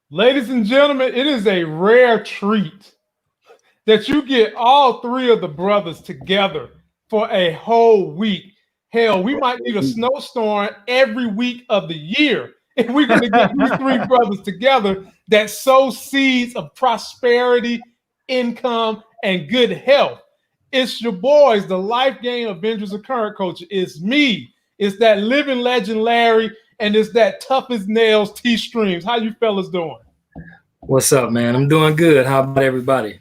Ladies and gentlemen, it is a rare treat that you get all three of the brothers together for a whole week. Hell, we might need a snowstorm every week of the year if we're going to get these three brothers together that sow seeds of prosperity, income, and good health. It's your boys, the Life Game Avengers of Current Culture. It's me. It's that living legend Larry, and it's that tough as nails T Streams. How you fellas doing? What's up, man? I'm doing good. How about everybody?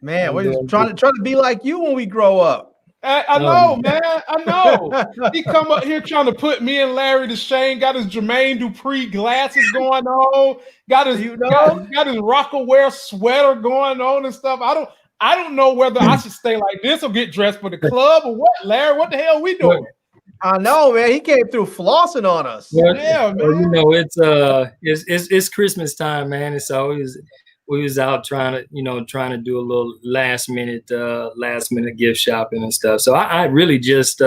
Man, we're just trying to be like you when we grow up. I know, man. I know. He come up here trying to put me and Larry to shame. Got his Jermaine Dupri glasses going on. Got his got his Rockaware sweater going on and stuff. I don't know whether I should stay like this or get dressed for the club or what, Larry. What the hell are we doing? I know, man. He came through flossing on us. Well, yeah, man. You know, it's Christmas time, man. It's always we was out trying to do a little last minute gift shopping and stuff. So I really just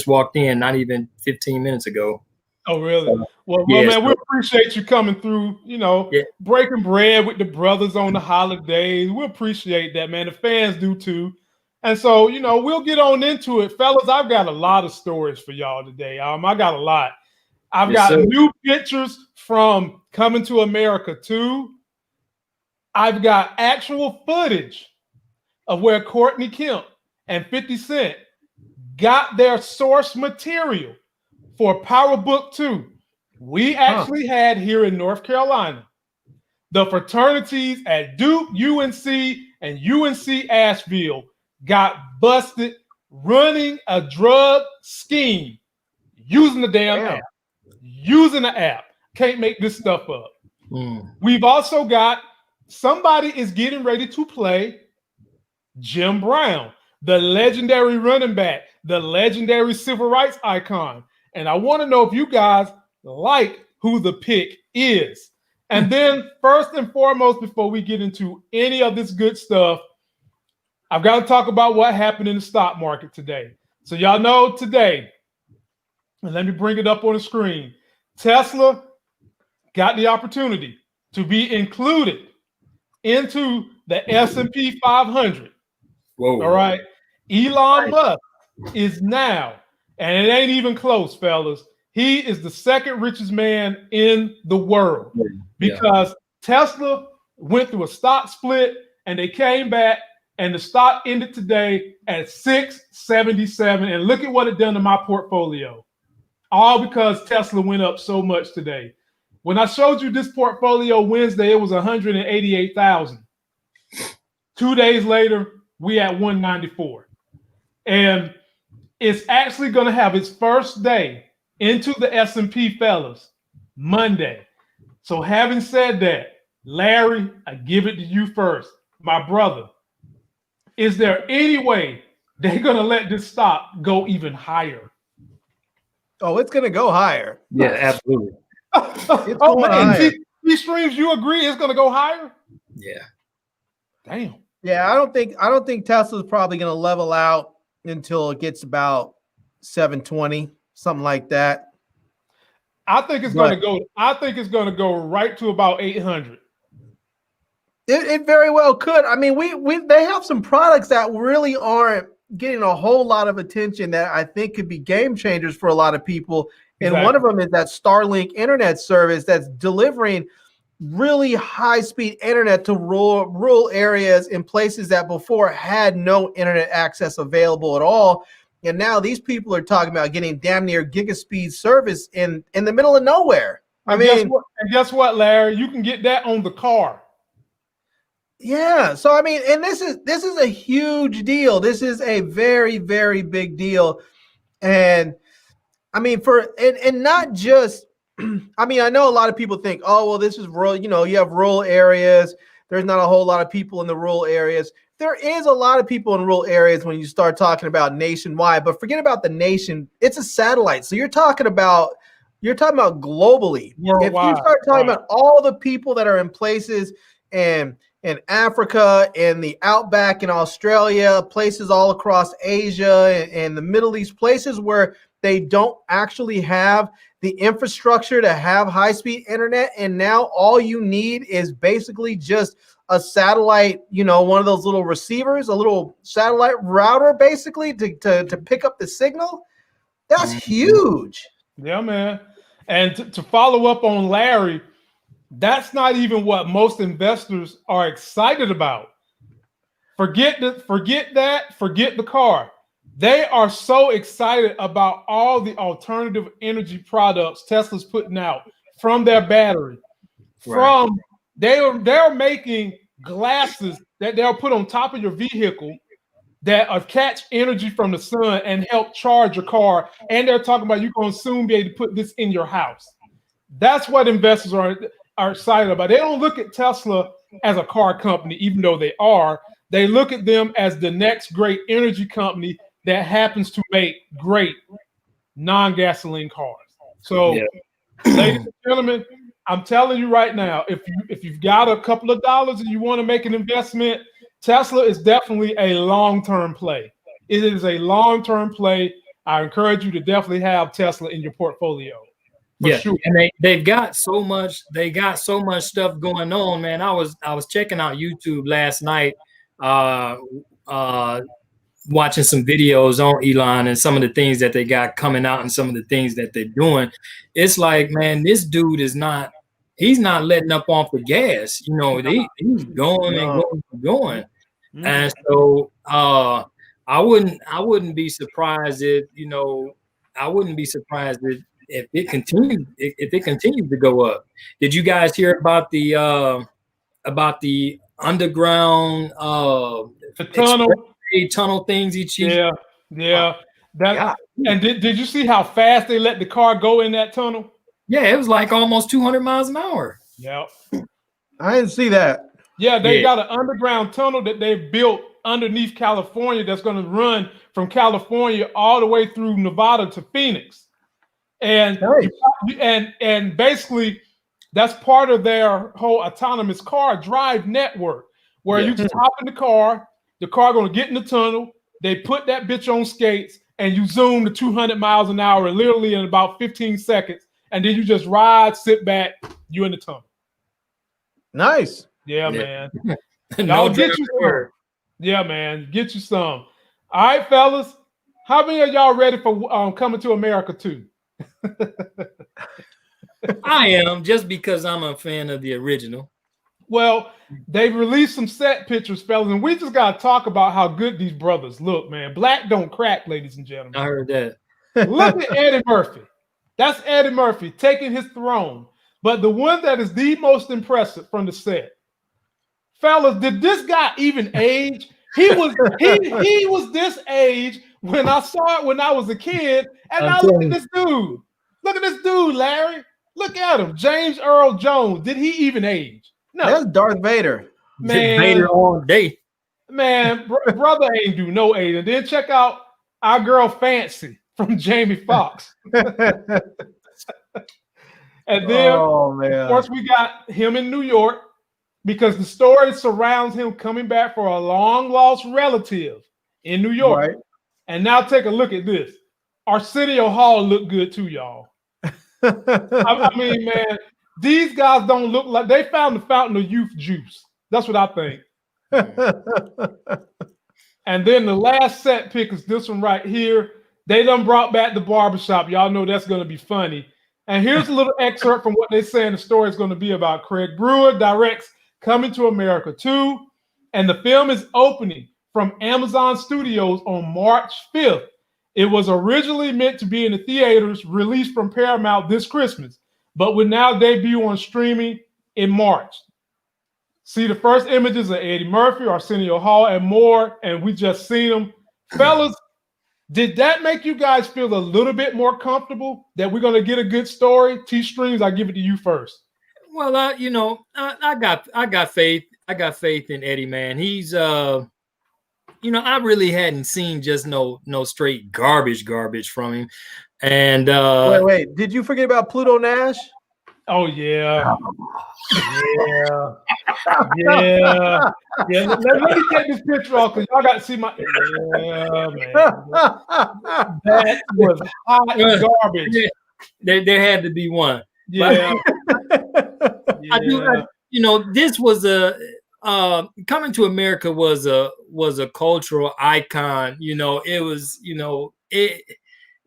walked in, not even 15 minutes ago. Oh, really? Well, man, we appreciate you coming through, breaking bread with the brothers on the holidays. We appreciate that, man. The fans do too. And so, we'll get on into it. Fellas, I've got a lot of stories for y'all today. I got a lot. I've got new pictures from Coming to America 2. I've got actual footage of where Courtney Kemp and 50 Cent got their source material for Power Book 2. We actually had here in North Carolina, the fraternities at Duke, UNC, and UNC Asheville got busted running a drug scheme using the damn app. Using the app. Can't make this stuff up. We've also got somebody is getting ready to play Jim Brown, the legendary running back, the legendary civil rights icon. And I want to know if you guys like who the pick is. And then first and foremost, before we get into any of this good stuff, I've got to talk about what happened in the stock market today. So y'all know today, and let me bring it up on the screen, Tesla got the opportunity to be included into the S&P 500. Whoa. All right. Elon Musk is now, and it ain't even close, fellas, he is the second richest man in the world because Tesla went through a stock split and they came back and the stock ended today at 677. And look at what it done to my portfolio. All because Tesla went up so much today. When I showed you this portfolio Wednesday, it was 188,000. 2 days later, we at 194. And it's actually going to have its first day into the S&P, fellas, Monday. So having said that, Larry, I give it to you first. My brother, is there any way they're going to let this stock go even higher? Oh, it's going to go higher. Yeah, absolutely. These streams, you agree it's going to go higher? Yeah. Damn. Yeah, I don't think Tesla's probably going to level out until it gets about 720, something like that. I think it's going to go right to about 800. It very well could. I mean, they have some products that really aren't getting a whole lot of attention that I think could be game changers for a lot of people. And one of them is that Starlink internet service that's delivering really high-speed internet to rural areas in places that before had no internet access available at all. And now these people are talking about getting damn near gigaspeed service in the middle of nowhere. Guess what, Larry? You can get that on the car. Yeah. So, I mean, and this is a huge deal. This is a very, very big deal. And I mean, and not just, I mean, I know a lot of people think, oh, well, this is rural, you have rural areas. There's not a whole lot of people in the rural areas. There is a lot of people in rural areas when you start talking about nationwide, but forget about the nation. It's a satellite. So you're talking about globally. Worldwide. If you start talking about all the people that are in places in Africa, in the outback in Australia, places all across Asia and the Middle East, places where they don't actually have the infrastructure to have high-speed internet, and now all you need is basically just a satellite, one of those little receivers, a little satellite router, basically to pick up the signal. That's huge. Yeah, man. And to follow up on Larry, that's not even what most investors are excited about. Forget the car. They are so excited about all the alternative energy products Tesla's putting out from their battery. They're making glasses that they'll put on top of your vehicle that catch energy from the sun and help charge your car. And they're talking about you're going to soon be able to put this in your house. That's what investors are excited about. They don't look at Tesla as a car company, even though they are. They look at them as the next great energy company that happens to make great non-gasoline cars. So, ladies and gentlemen, I'm telling you right now, if you've got a couple of dollars and you want to make an investment, Tesla is definitely a long-term play. It is a long-term play. I encourage you to definitely have Tesla in your portfolio. Sure. And they've got so much. They got so much stuff going on, man. I was checking out YouTube last night, watching some videos on Elon and some of the things that they got coming out and some of the things that they're doing. It's like, man, this dude he's not letting up off the gas. He's going and going. And so I wouldn't be surprised if it continued to go up. Did you guys hear about the underground tunnel things each year? Yeah. And did you see how fast they let the car go in that tunnel? Yeah, it was like almost 200 miles an hour. Yeah. I didn't see that. Yeah, they got an underground tunnel that they've built underneath California that's going to run from California all the way through Nevada to Phoenix. And and basically that's part of their whole autonomous car drive network, where you just hop in the car going to get in the tunnel, they put that bitch on skates, and you zoom to 200 miles an hour literally in about 15 seconds, and then you just ride, sit back, you in the tunnel. Nice. Yeah, man. Y'all get you some. Yeah, man. Get you some. All right, fellas. How many of y'all ready for Coming to America 2? I am, just because I'm a fan of the original. Well, they've released some set pictures, fellas, and we just got to talk about how good these brothers look, man. Black don't crack, ladies and gentlemen. I heard that. Look at Eddie Murphy. That's Eddie Murphy taking his throne. But the one that is the most impressive from the set, fellas, did this guy even age? He was this age when I saw it when I was a kid. And now look at this dude. Look at this dude, Larry. Look at him. James Earl Jones. Did he even age? No. That's Darth Vader. Man, Vader all day. Man, brother ain't do no age. And then check out our girl Fancy from Jamie Foxx. And then, of course, we got him in New York, because the story surrounds him coming back for a long-lost relative in New York. Right. And now take a look at this. Arsenio Hall looked good too, y'all. I mean, man, these guys don't look like they found the fountain of youth juice. That's what I think. And then the last set pick is this one right here. They done brought back the barbershop. Y'all know that's going to be funny. And here's a little excerpt from what they say the story is going to be about. Craig Brewer directs Coming to America 2, and the film is opening from Amazon Studios on March 5th. It was originally meant to be in the theaters, released from Paramount this Christmas, but will now debut on streaming in March. See the first images of Eddie Murphy, Arsenio Hall, and more, and we just seen them. Fellas, did that make you guys feel a little bit more comfortable that we're going to get a good story? T-Streams, I give it to you first. Well, I got faith. I got faith in Eddie, man. He's I really hadn't seen just no straight garbage from him. And wait, did you forget about Pluto Nash? Oh yeah. Yeah. Yeah. Yeah. Let me take this picture off because y'all got to see my. Yeah, man. That was hot garbage. There had to be one. Yeah. I do. This was Coming to America was a cultural icon. It was.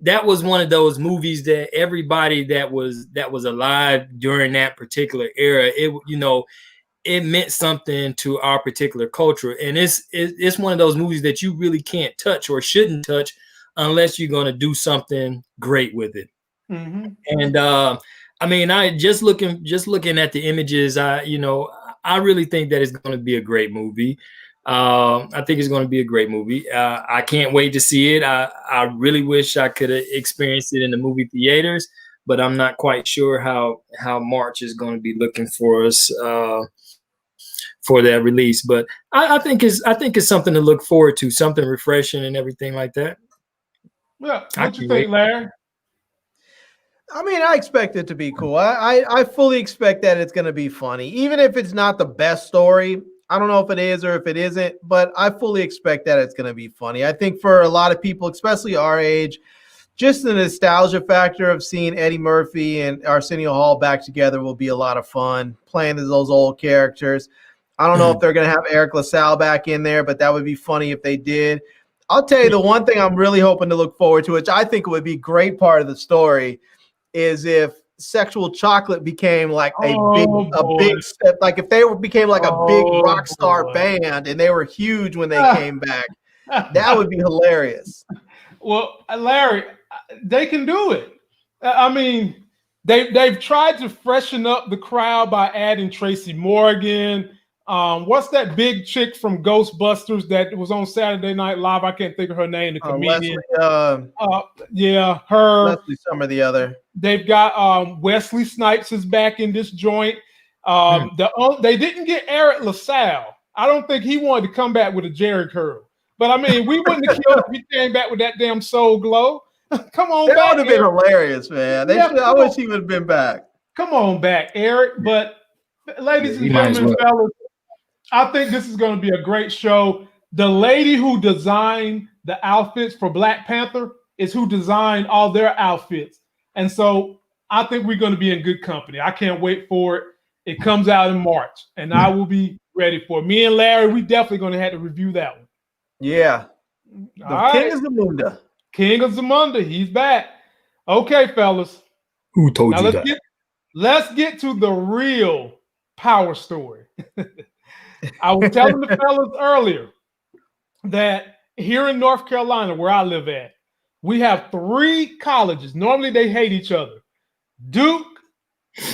That was one of those movies that everybody that was alive during that particular era, it meant something to our particular culture. And it's one of those movies that you really can't touch or shouldn't touch unless you're going to do something great with it. Mm-hmm. And I just looking at the images, I really think that it's going to be a great movie. I think it's going to be a great movie. I can't wait to see it. I really wish I could have experienced it in the movie theaters, but I'm not quite sure how March is going to be looking for us for that release. But I think it's something to look forward to, something refreshing and everything like that. Yeah, what you think, Larry? I mean, I expect it to be cool. I fully expect that it's going to be funny, even if it's not the best story. I don't know if it is or if it isn't, but I fully expect that it's going to be funny. I think for a lot of people, especially our age, just the nostalgia factor of seeing Eddie Murphy and Arsenio Hall back together will be a lot of fun, playing as those old characters. I don't know if they're going to have Eric LaSalle back in there, but that would be funny if they did. I'll tell you the one thing I'm really hoping to look forward to, which I think would be a great part of the story, is if Sexual Chocolate became like a big step, like if they became like a big rock star band and they were huge when they came back, that would be hilarious. Well, Larry, they can do it. I mean, they've tried to freshen up the crowd by adding Tracy Morgan. What's that big chick from Ghostbusters that was on Saturday Night Live? I can't think of her name. The comedian. Leslie, her. Leslie, some or the other. They've got Wesley Snipes is back in this joint. They didn't get Eric LaSalle. I don't think he wanted to come back with a Jerry curl. But I mean, we wouldn't have killed if he came back with that damn Soul Glow. Come on back. That would have been hilarious, man. I wish he would have been back. Come on back, Eric. But ladies and gentlemen, fellas, I think this is going to be a great show. The lady who designed the outfits for Black Panther is who designed all their outfits. And so I think we're going to be in good company. I can't wait for it. It comes out in March, and I will be ready for it. Me and Larry, we definitely going to have to review that one. Yeah. King of Zamunda. King of Zamunda. He's back. Okay, fellas. Who told you that? Let's get to the real power story. I was telling the fellas earlier that here in North Carolina, where I live at, we have 3 colleges. Normally they hate each other. Duke,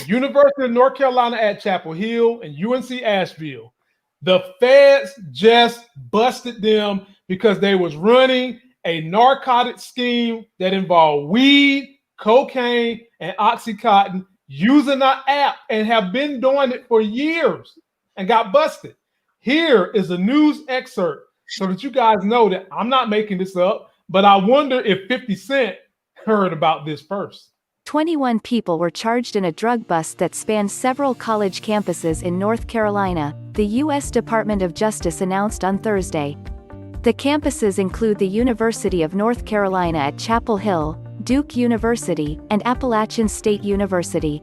University of North Carolina at Chapel Hill, and UNC Asheville. The feds just busted them because they was running a narcotic scheme that involved weed, cocaine, and Oxycontin using our app and have been doing it for years and got busted. Here is a news excerpt so that you guys know that I'm not making this up, but I wonder if 50 Cent heard about this first. 21 people were charged in a drug bust that spanned several college campuses in North Carolina, the U.S. Department of Justice announced on Thursday. The campuses include the University of North Carolina at Chapel Hill, Duke University, and Appalachian State University.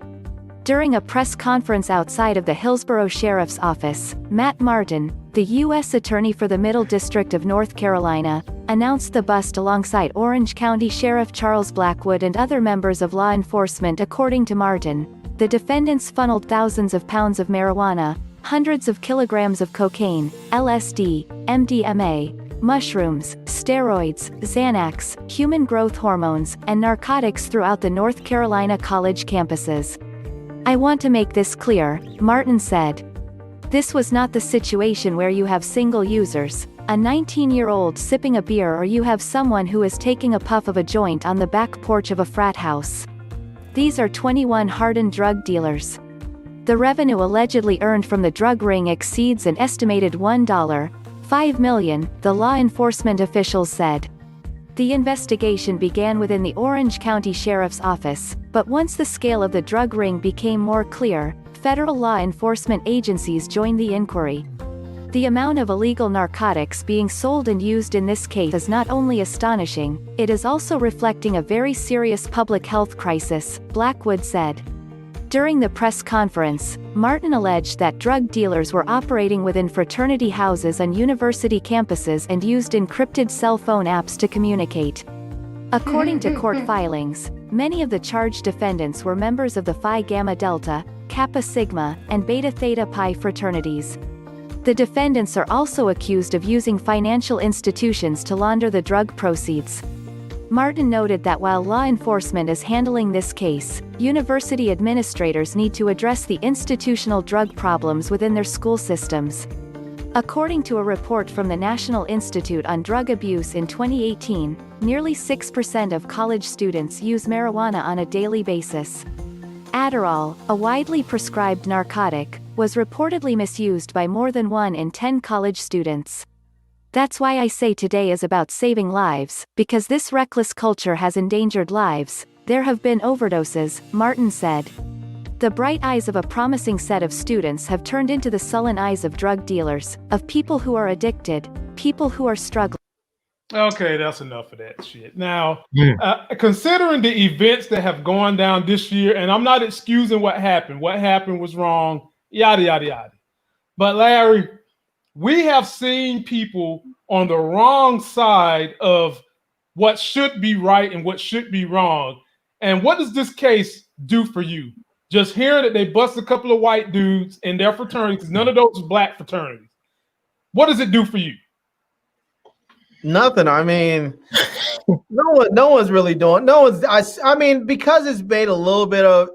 During a press conference outside of the Hillsborough Sheriff's Office, Matt Martin, the U.S. Attorney for the Middle District of North Carolina, announced the bust alongside Orange County Sheriff Charles Blackwood and other members of law enforcement. According to Martin, the defendants funneled thousands of pounds of marijuana, hundreds of kilograms of cocaine, LSD, MDMA, mushrooms, steroids, Xanax, human growth hormones, and narcotics throughout the North Carolina college campuses. I want to make this clear, Martin said. This was not the situation where you have single users, a 19-year-old sipping a beer, or you have someone who is taking a puff of a joint on the back porch of a frat house. These are 21 hardened drug dealers. The revenue allegedly earned from the drug ring exceeds an estimated $1.5 million, the law enforcement officials said. The investigation began within the Orange County Sheriff's Office, but once the scale of the drug ring became more clear, federal law enforcement agencies joined the inquiry. The amount of illegal narcotics being sold and used in this case is not only astonishing, it is also reflecting a very serious public health crisis, Blackwood said. During the press conference, Martin alleged that drug dealers were operating within fraternity houses on university campuses and used encrypted cell phone apps to communicate. According to court filings, many of the charged defendants were members of the Phi Gamma Delta, Kappa Sigma, and Beta Theta Pi fraternities. The defendants are also accused of using financial institutions to launder the drug proceeds. Martin noted that while law enforcement is handling this case, university administrators need to address the institutional drug problems within their school systems. According to a report from the National Institute on Drug Abuse in 2018, nearly 6% of college students use marijuana on a daily basis. Adderall, a widely prescribed narcotic, was reportedly misused by more than 1 in 10 college students. That's why I say today is about saving lives, because this reckless culture has endangered lives. There have been overdoses, Martin said. The bright eyes of a promising set of students have turned into the sullen eyes of drug dealers, of people who are addicted, people who are struggling. Okay, that's enough of that shit. Now, considering the events that have gone down this year, and I'm not excusing what happened was wrong, yada, yada, yada. But Larry, we have seen people on the wrong side of what should be right and what should be wrong. And what does this case do for you? Just hearing that they bust a couple of white dudes in their fraternities, none of those are black fraternities. What does it do for you? Nothing. I mean, no one's really doing. No one's. I mean, because it's made a little bit of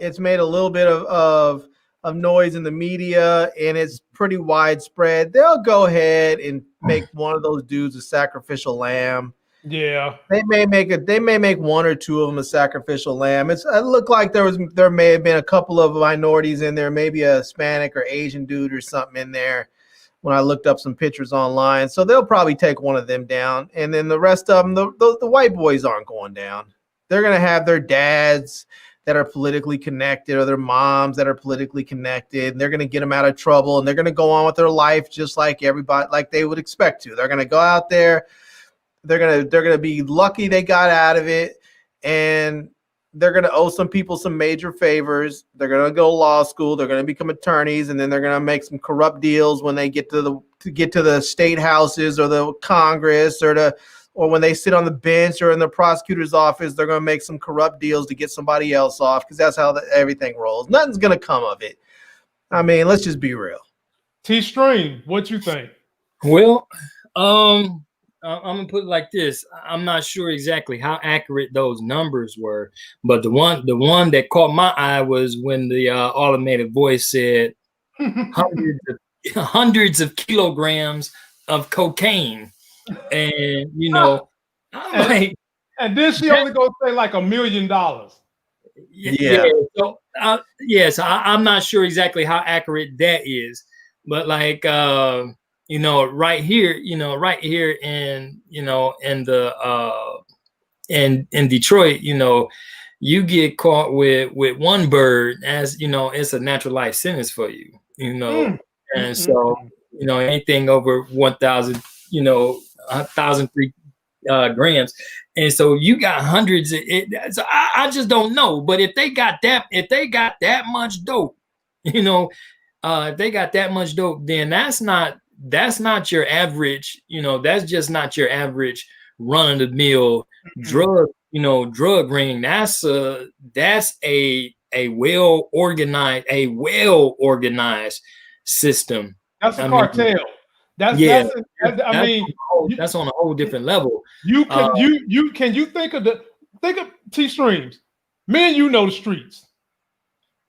noise in the media, and it's pretty widespread. They'll go ahead and make one of those dudes a sacrificial lamb. Yeah, they may make 1 or 2 of them a sacrificial lamb. It looked like there may have been a couple of minorities in there, maybe a Hispanic or Asian dude or something in there when I looked up some pictures online. So they'll probably take one of them down, and then the rest of them, the white boys aren't going down. They're gonna have their dads that are politically connected, or their moms that are politically connected, and they're going to get them out of trouble, and they're going to go on with their life just like everybody, like they would expect to. They're going to go out there, they're going to be lucky they got out of it, and they're going to owe some people some major favors. They're going to go to law school, they're going to become attorneys, and then they're going to make some corrupt deals when they get to the state houses or the Congress or when they sit on the bench or in the prosecutor's office. They're going to make some corrupt deals to get somebody else off, because that's how everything rolls. Nothing's going to come of it. I mean, let's just be real. T-Stream, what you think? Well, I'm going to put it like this. I'm not sure exactly how accurate those numbers were, but the one that caught my eye was when the automated voice said hundreds of kilograms of cocaine. And and then she only goes say like $1 million. Yeah. So so I'm not sure exactly how accurate that is, but like right here in in Detroit, you get caught with one bird, as it's a natural life sentence for you, and so anything over 1,000, 1,003 grams, and so you got hundreds of it. So I just don't know, but if they got that much dope, if they got that much dope, then that's not your average, that's just not your average run-of-the-mill drug ring. That's a well organized system. That's a cartel. That's on a whole different level. Can you think of T-Streams? Me and you know the streets.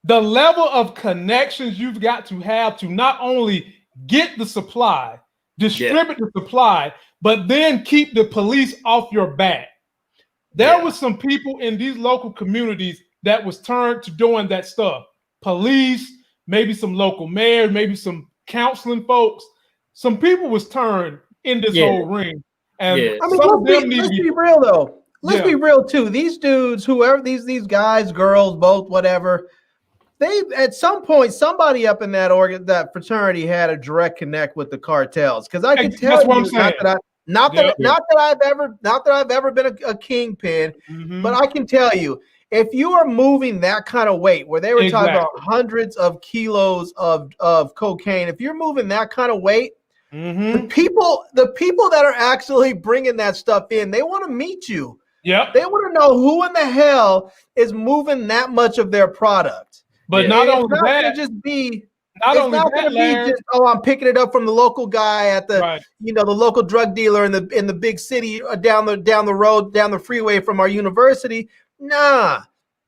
The level of connections you've got to have to not only get the supply, distribute the supply, but then keep the police off your back. There was some people in these local communities that was turned to doing that stuff. Police, maybe some local mayors, maybe some counseling folks. Some people was turned in this whole ring. And I mean, let's be real though. Let's be real too. These dudes, whoever these guys, girls, both, whatever, they at some point somebody up in that fraternity had a direct connect with the cartels. Because I can tell you, not that I've ever been a kingpin, but I can tell you, if you are moving that kind of weight, where they were talking about hundreds of kilos of cocaine, if you're moving that kind of weight, the people that are actually bringing that stuff in, they want to meet you. Yep. They want to know who in the hell is moving that much of their product. But not only that, I'm picking it up from the local guy at the the local drug dealer in the big city down the road, down the freeway from our university. Nah.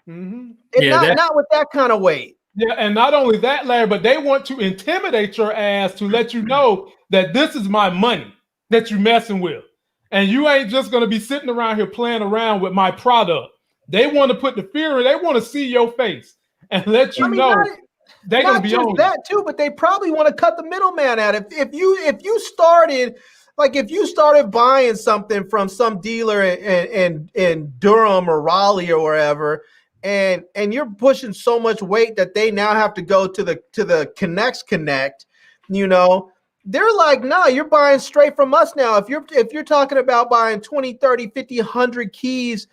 Not with that kind of weight. Yeah, and not only that, Larry, but they want to intimidate your ass to let you know that this is my money that you're messing with. And you ain't just going to be sitting around here playing around with my product. They want to put the fear in. They want to see your face and let you know they're going to be on that too, but they probably want to cut the middleman out. If you started buying something from some dealer in Durham or Raleigh or wherever, and you're pushing so much weight that they now have to go to the Connect, they're like, no, you're buying straight from us now. If you're talking about buying 20, 30, 50, 100 keys,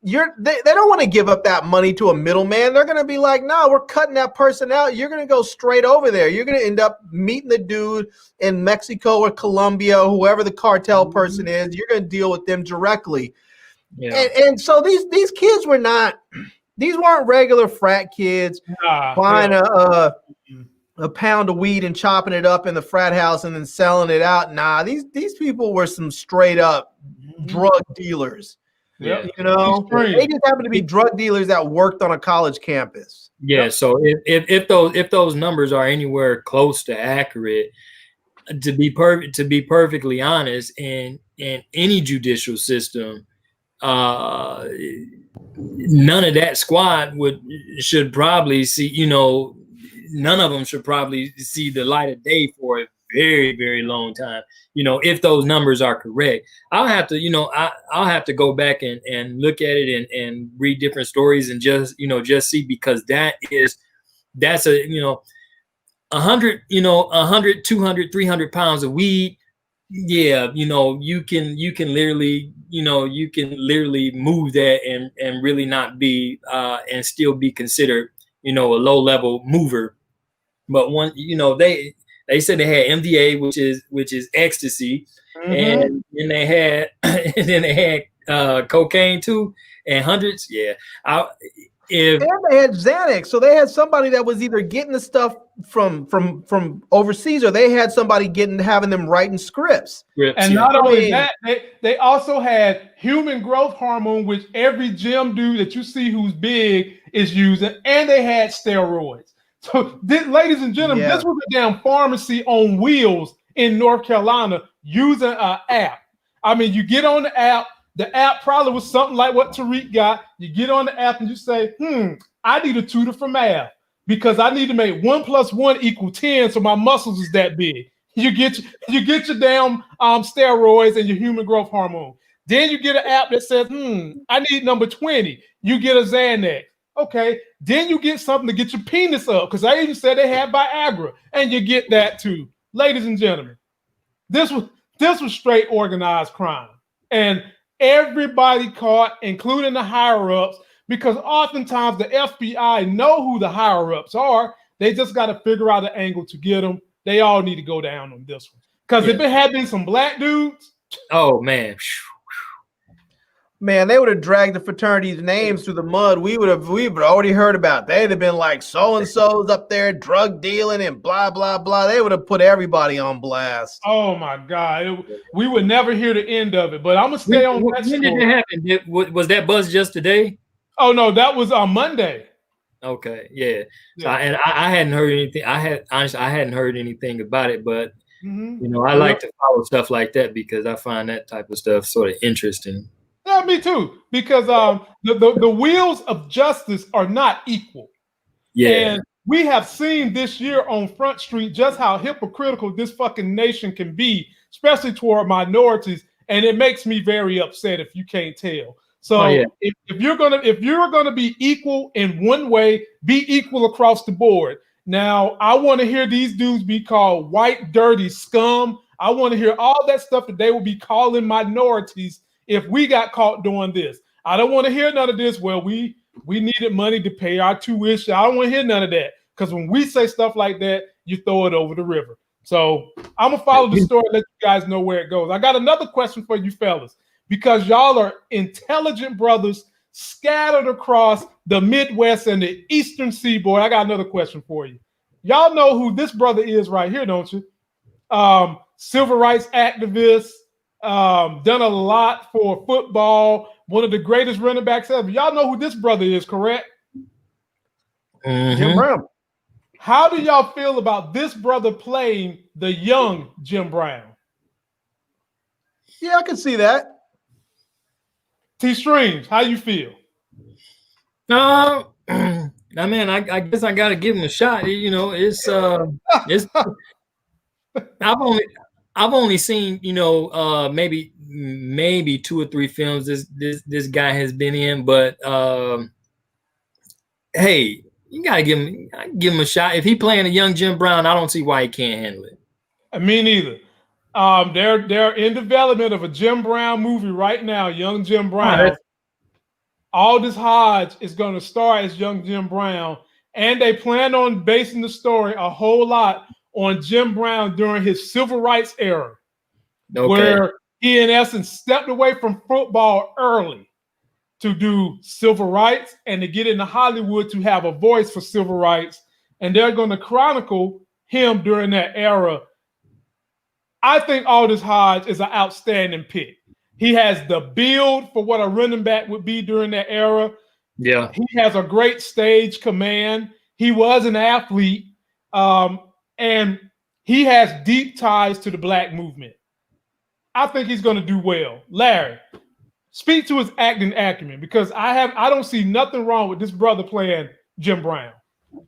they don't want to give up that money to a middleman. They're going to be like, no, we're cutting that person out. You're going to go straight over there. You're going to end up meeting the dude in Mexico or Colombia, whoever the cartel person is. You're going to deal with them directly. Yeah. And so these kids weren't regular frat kids buying a pound of weed and chopping it up in the frat house and then selling it out. Nah, these people were some straight up drug dealers. Yeah, they just happen to be drug dealers that worked on a college campus. Yeah, so if those numbers are anywhere close to accurate, to be perfectly honest, in any judicial system, none of that squad should probably see, none of them should probably see the light of day for a very, very long time. If those numbers are correct, I'll have to go back and look at it and read different stories and just see, because that's 100, 100, 200, 300 pounds of weed. Yeah. You can literally, move that and really not be, and still be considered, a low level mover. But they said they had MDA, which is ecstasy, and then they had cocaine too, and hundreds. Yeah, and they had Xanax, so they had somebody that was either getting the stuff from overseas, or they had somebody having them writing scripts. And not only that, they also had human growth hormone, which every gym dude that you see who's big is using, and they had steroids. So, ladies and gentlemen, this was a damn pharmacy on wheels in North Carolina using an app. I mean, you get on the app. The app probably was something like what Tariq got. You get on the app and you say, I need a tutor for math because I need to make 1 + 1 = 10, so my muscles is that big. You get your damn steroids and your human growth hormone. Then you get an app that says, I need number 20. You get a Xanax. Okay, then you get something to get your penis up, because I even said they had Viagra, and you get that too. Ladies and gentlemen, this was straight organized crime, and everybody caught, including the higher-ups, because oftentimes the FBI know who the higher-ups are. They just got to figure out an angle to get them. They all need to go down on this one, because if it had been some black dudes, oh man. Man, they would have dragged the fraternity's names through the mud. We would have already heard about it. They'd have been like, so-and-so's up there drug dealing and blah, blah, blah. They would have put everybody on blast. Oh, my God. We would never hear the end of it. But I'm going to stay on that story. When did it happen? Was that buzz just today? Oh, no, that was on Monday. Okay, yeah. So, and I hadn't heard anything. I hadn't heard anything about it. But, I like to follow stuff like that because I find that type of stuff sort of interesting. Yeah, me too. Because the wheels of justice are not equal. Yeah. And we have seen this year on Front Street just how hypocritical this fucking nation can be, especially toward minorities and it makes me very upset if you can't tell. So if you're gonna be equal in one way, be equal across the board. Now, I want to hear these dudes be called white, dirty scum. I want to hear all that stuff that they will be calling minorities if we got caught doing this. I don't want to hear none of this. Well, we needed money to pay our tuition. I don't want to hear none of that, because when we say stuff like that, you throw it over the river. So I'm gonna follow the story, let you guys know where it goes. I got another question for you fellas, because y'all are intelligent brothers scattered across the Midwest and the Eastern Seaboard. I got another question for you. Y'all know who this brother is right here, don't you? Civil rights activist, done a lot for football, one of the greatest running backs ever. Y'all know who this brother is, correct? Jim Brown. How do y'all feel about this brother playing the young Jim Brown? Yeah, I can see that. T-Streams, how you feel? I mean, I guess I got to give him a shot. You know, it's I've only seen, you know, maybe 2 or 3 films this guy has been in, but hey, you gotta give him a shot. If he playing a young Jim Brown, I don't see why he can't handle it. Me neither. They're in development of a Jim Brown movie right now, young Jim Brown. Aldis Hodge is going to star as young Jim Brown, and they plan on basing the story a whole lot on Jim Brown during his civil rights era, where he in essence stepped away from football early to do civil rights and to get into Hollywood to have a voice for civil rights. And they're going to chronicle him during that era. I think Aldis Hodge is an outstanding pick. He has the build for what a running back would be during that era. Yeah. He has a great stage command. He was an athlete. And he has deep ties to the Black movement. I think he's going to do well. Larry, speak to his acting acumen, because I don't see nothing wrong with this brother playing Jim Brown.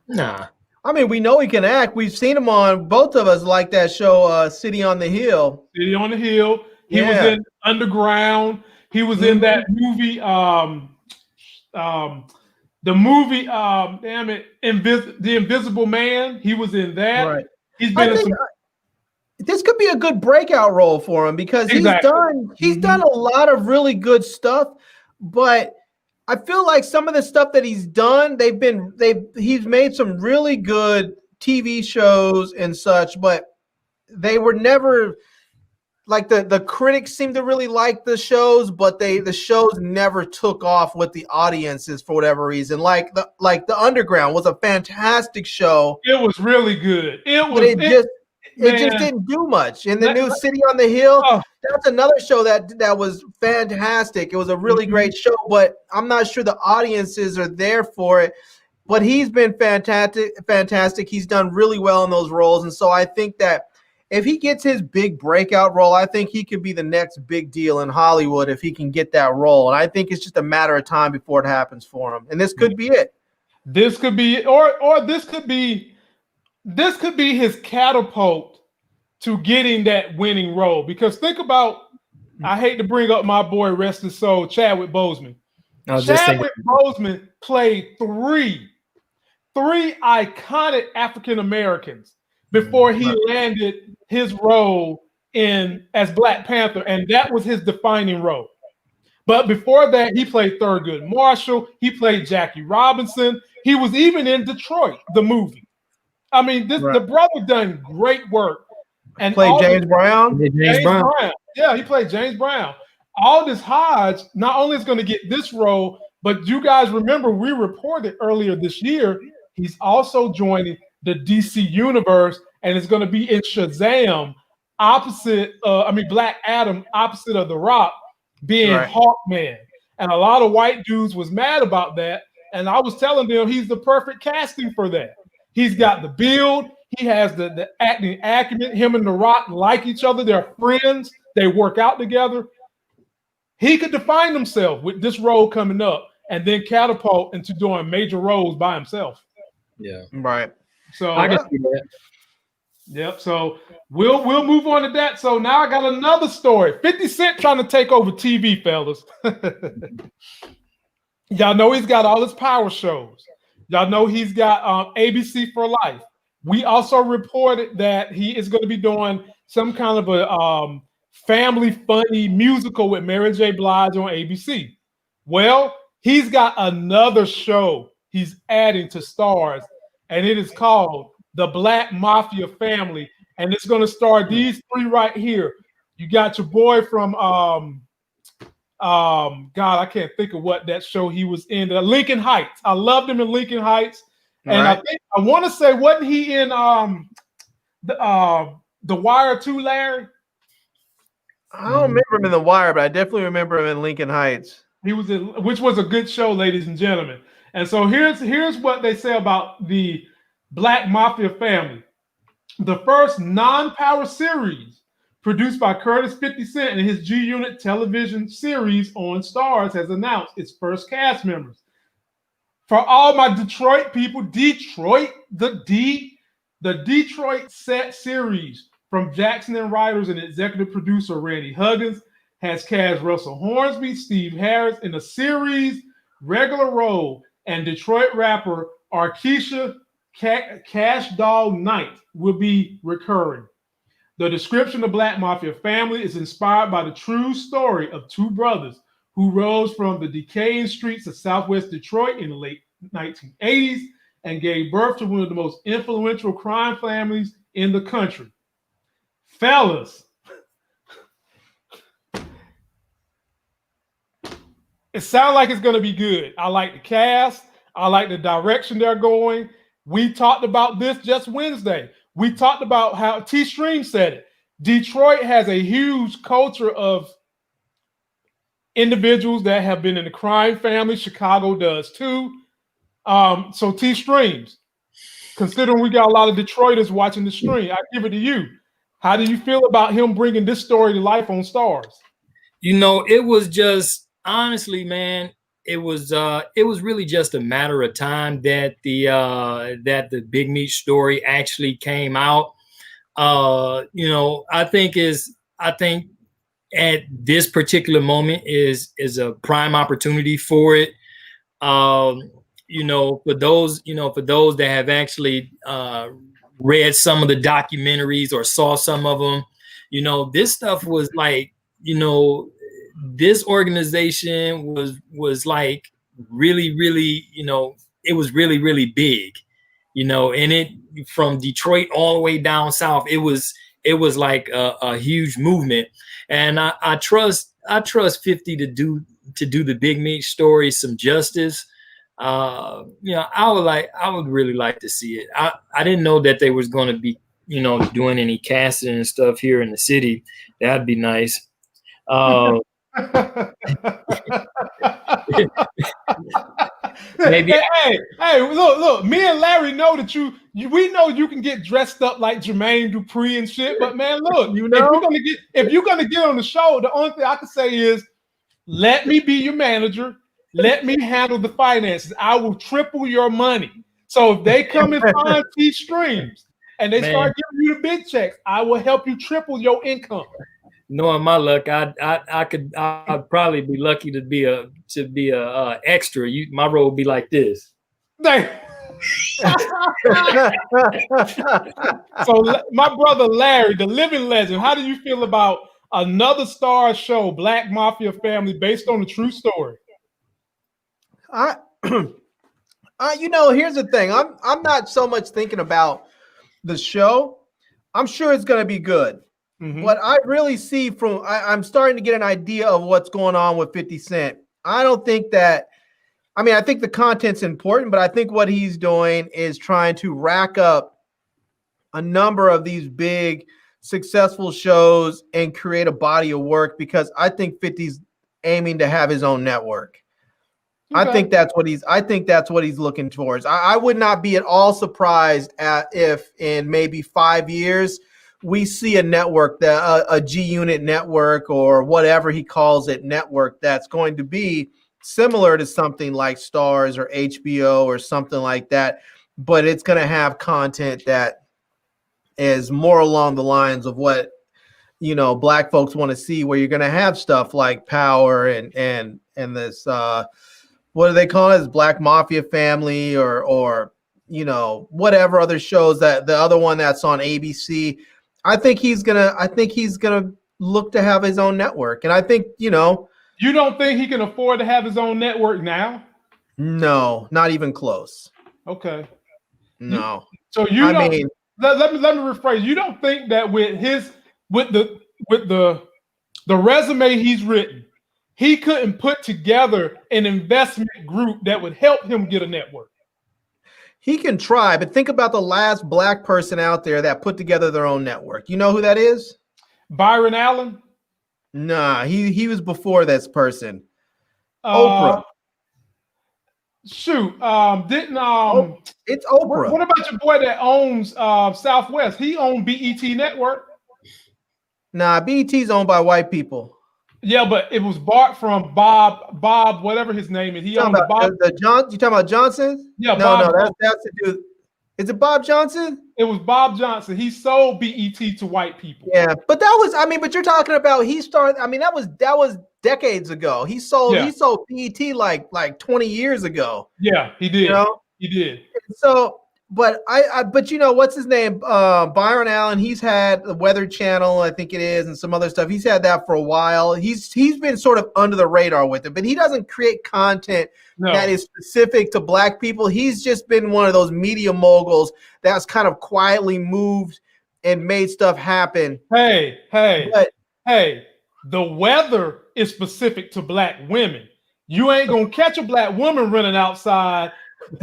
Nah. I mean, we know he can act. We've seen him on, both of us like that show, City on the Hill. City on the Hill. He was in Underground. He was in that movie, The Invisible Man. He was in that. Right. He's been this could be a good breakout role for him, because he's done a lot of really good stuff, but I feel like some of the stuff that he's done, he's made some really good TV shows and such, but they were never like the critics seem to really like the shows, but the shows never took off with the audiences for whatever reason. Like the Underground was a fantastic show. It was really good. It just didn't do much. And the new City on the Hill, that's another show that was fantastic. It was a really great show, but I'm not sure the audiences are there for it. But he's been fantastic. He's done really well in those roles. And so I think that if he gets his big breakout role, I think he could be the next big deal in Hollywood if he can get that role. And I think it's just a matter of time before it happens for him. And this could be it. This could be, or this could be his catapult to getting that winning role. Because think about, I hate to bring up my boy, rest his soul, Chadwick Boseman. Chadwick Boseman played three iconic African Americans before he landed his role as Black Panther, and that was his defining role. But before that, he played Thurgood Marshall. He played Jackie Robinson. He was even in Detroit, the movie. I mean, the brother done great work. And played James Brown. James Brown. Yeah, he played James Brown. Aldis Hodge not only is going to get this role, but you guys remember we reported earlier this year, he's also joining the DC universe and is going to be in Shazam Black Adam opposite of The Rock, being Hawkman. And a lot of white dudes was mad about that. And I was telling them he's the perfect casting for that. He's got the build. He has the acting acumen. Him and The Rock like each other. They're friends. They work out together. He could define himself with this role coming up and then catapult into doing major roles by himself. Yeah. Right. So I can see that. Yep. So we'll move on to that. So now I got another story. 50 Cent trying to take over TV, fellas. Y'all know he's got all his power shows. Y'all know he's got ABC for Life. We also reported that he is going to be doing some kind of a family funny musical with Mary J. Blige on ABC. Well, he's got another show he's adding to Stars, and it is called The Black Mafia Family, and it's going to star these three right here. You got your boy from God, I can't think of what that show he was in. Lincoln Heights. I loved him in Lincoln Heights, and I think I want to say wasn't he in The Wire too, Larry? I don't remember him in The Wire, but I definitely remember him in Lincoln Heights. He was in, which was a good show, ladies and gentlemen. And so here's what they say about the Black Mafia Family. The first non-power series produced by Curtis 50 Cent and his G Unit television series on Stars has announced its first cast members. For all my Detroit people, the Detroit set series from Jackson and Writers and executive producer Randy Huggins has cast Russell Hornsby, Steve Harris in a series regular role, and Detroit rapper Arkesha Cash Dog Knight will be recurring. The description of Black Mafia Family is inspired by the true story of two brothers who rose from the decaying streets of Southwest Detroit in the late 1980s and gave birth to one of the most influential crime families in the country. Fellas, it sounds like it's going to be good. I like the cast. I like the direction they're going. We talked about this just Wednesday. We talked about how T-Stream said it. Detroit has a huge culture of individuals that have been in the crime family. Chicago does too. So T-Streams, considering we got a lot of Detroiters watching the stream, I give it to you. How do you feel about him bringing this story to life on Stars? You know, it was just, honestly, man, it was really just a matter of time that the Big Meat story actually came out. You know, I think at this particular moment is a prime opportunity for it. You know, for those that have actually read some of the documentaries or saw some of them, you know, this stuff was like, you know, this organization was like really, you know, it was really big, you know, and it from Detroit all the way down south, it was like a huge movement. And I trust 50 to do the Big Meat story some justice. You know, I would really like to see it. I didn't know that they was going to be, you know, doing any casting and stuff here in the city. That'd be nice. Maybe. Hey, look, me and Larry know that we know you can get dressed up like Jermaine Dupri and shit, but man, look, you know, if you're gonna get on the show, the only thing I can say is let me be your manager, let me handle the finances. I will triple your money. So if they come and find T-Streams and they start giving you the big checks, I will help you triple your income. Knowing my luck, I'd probably be lucky to be a extra. My role would be like this. So my brother Larry, the living legend, how do you feel about another Star show, Black Mafia Family, based on a true story? You know, here's the thing. I'm not so much thinking about the show. I'm sure it's going to be good. Mm-hmm. What I really see from, I'm starting to get an idea of what's going on with 50 Cent. I don't think that, I mean, I think the content's important, but I think what he's doing is trying to rack up a number of these big successful shows and create a body of work, because I think 50's aiming to have his own network. Okay. I think that's what he's looking towards. I would not be at all surprised if in maybe 5 years we see a network, that a G Unit network or whatever he calls it network, that's going to be similar to something like Stars or HBO or something like that, but it's going to have content that is more along the lines of what, Black folks want to see, where you're going to have stuff like Power and this, what do they call it? This Black Mafia Family or whatever other shows, that the other one that's on ABC. I think he's gonna look to have his own network. And I think, You don't think he can afford to have his own network now? No, not even close. Okay. No. Let me rephrase. You don't think that with the resume he's written, he couldn't put together an investment group that would help him get a network? He can try, but think about the last Black person out there that put together their own network. You know who that is? Byron Allen? Nah, he was before this person. Oprah. Shoot, it's Oprah. What about your boy that owns Southwest? He owned BET Network. Nah, BET's owned by white people. Yeah, but it was bought from Bob, whatever his name is. He owned Bob. You talking about Johnson? Yeah, no, that's the dude. Is it Bob Johnson? It was Bob Johnson. He sold BET to white people. Yeah, but but you're talking about that was decades ago. He sold BET like 20 years ago. Yeah, he did. He did. So, but but what's his name? Byron Allen. He's had the Weather Channel, I think it is, and some other stuff. He's had that for a while. He's been sort of under the radar with it, but he doesn't create content that is specific to Black people. He's just been one of those media moguls that's kind of quietly moved and made stuff happen. Hey, the weather is specific to Black women. You ain't gonna catch a Black woman running outside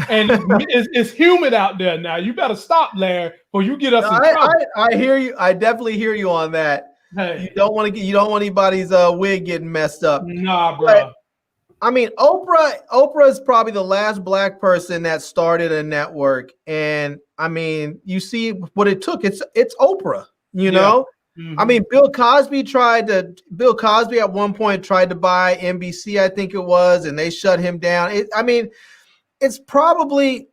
and it's humid out there now. You better stop, Larry, or you get us in trouble. I hear you. I definitely hear you on that. Hey. You don't want anybody's wig getting messed up. Nah, bro. But, Oprah is probably the last Black person that started a network, and you see what it took. It's Oprah. know. Mm-hmm. Bill Cosby at one point tried to buy NBC, I think it was, and they shut him down. It's probably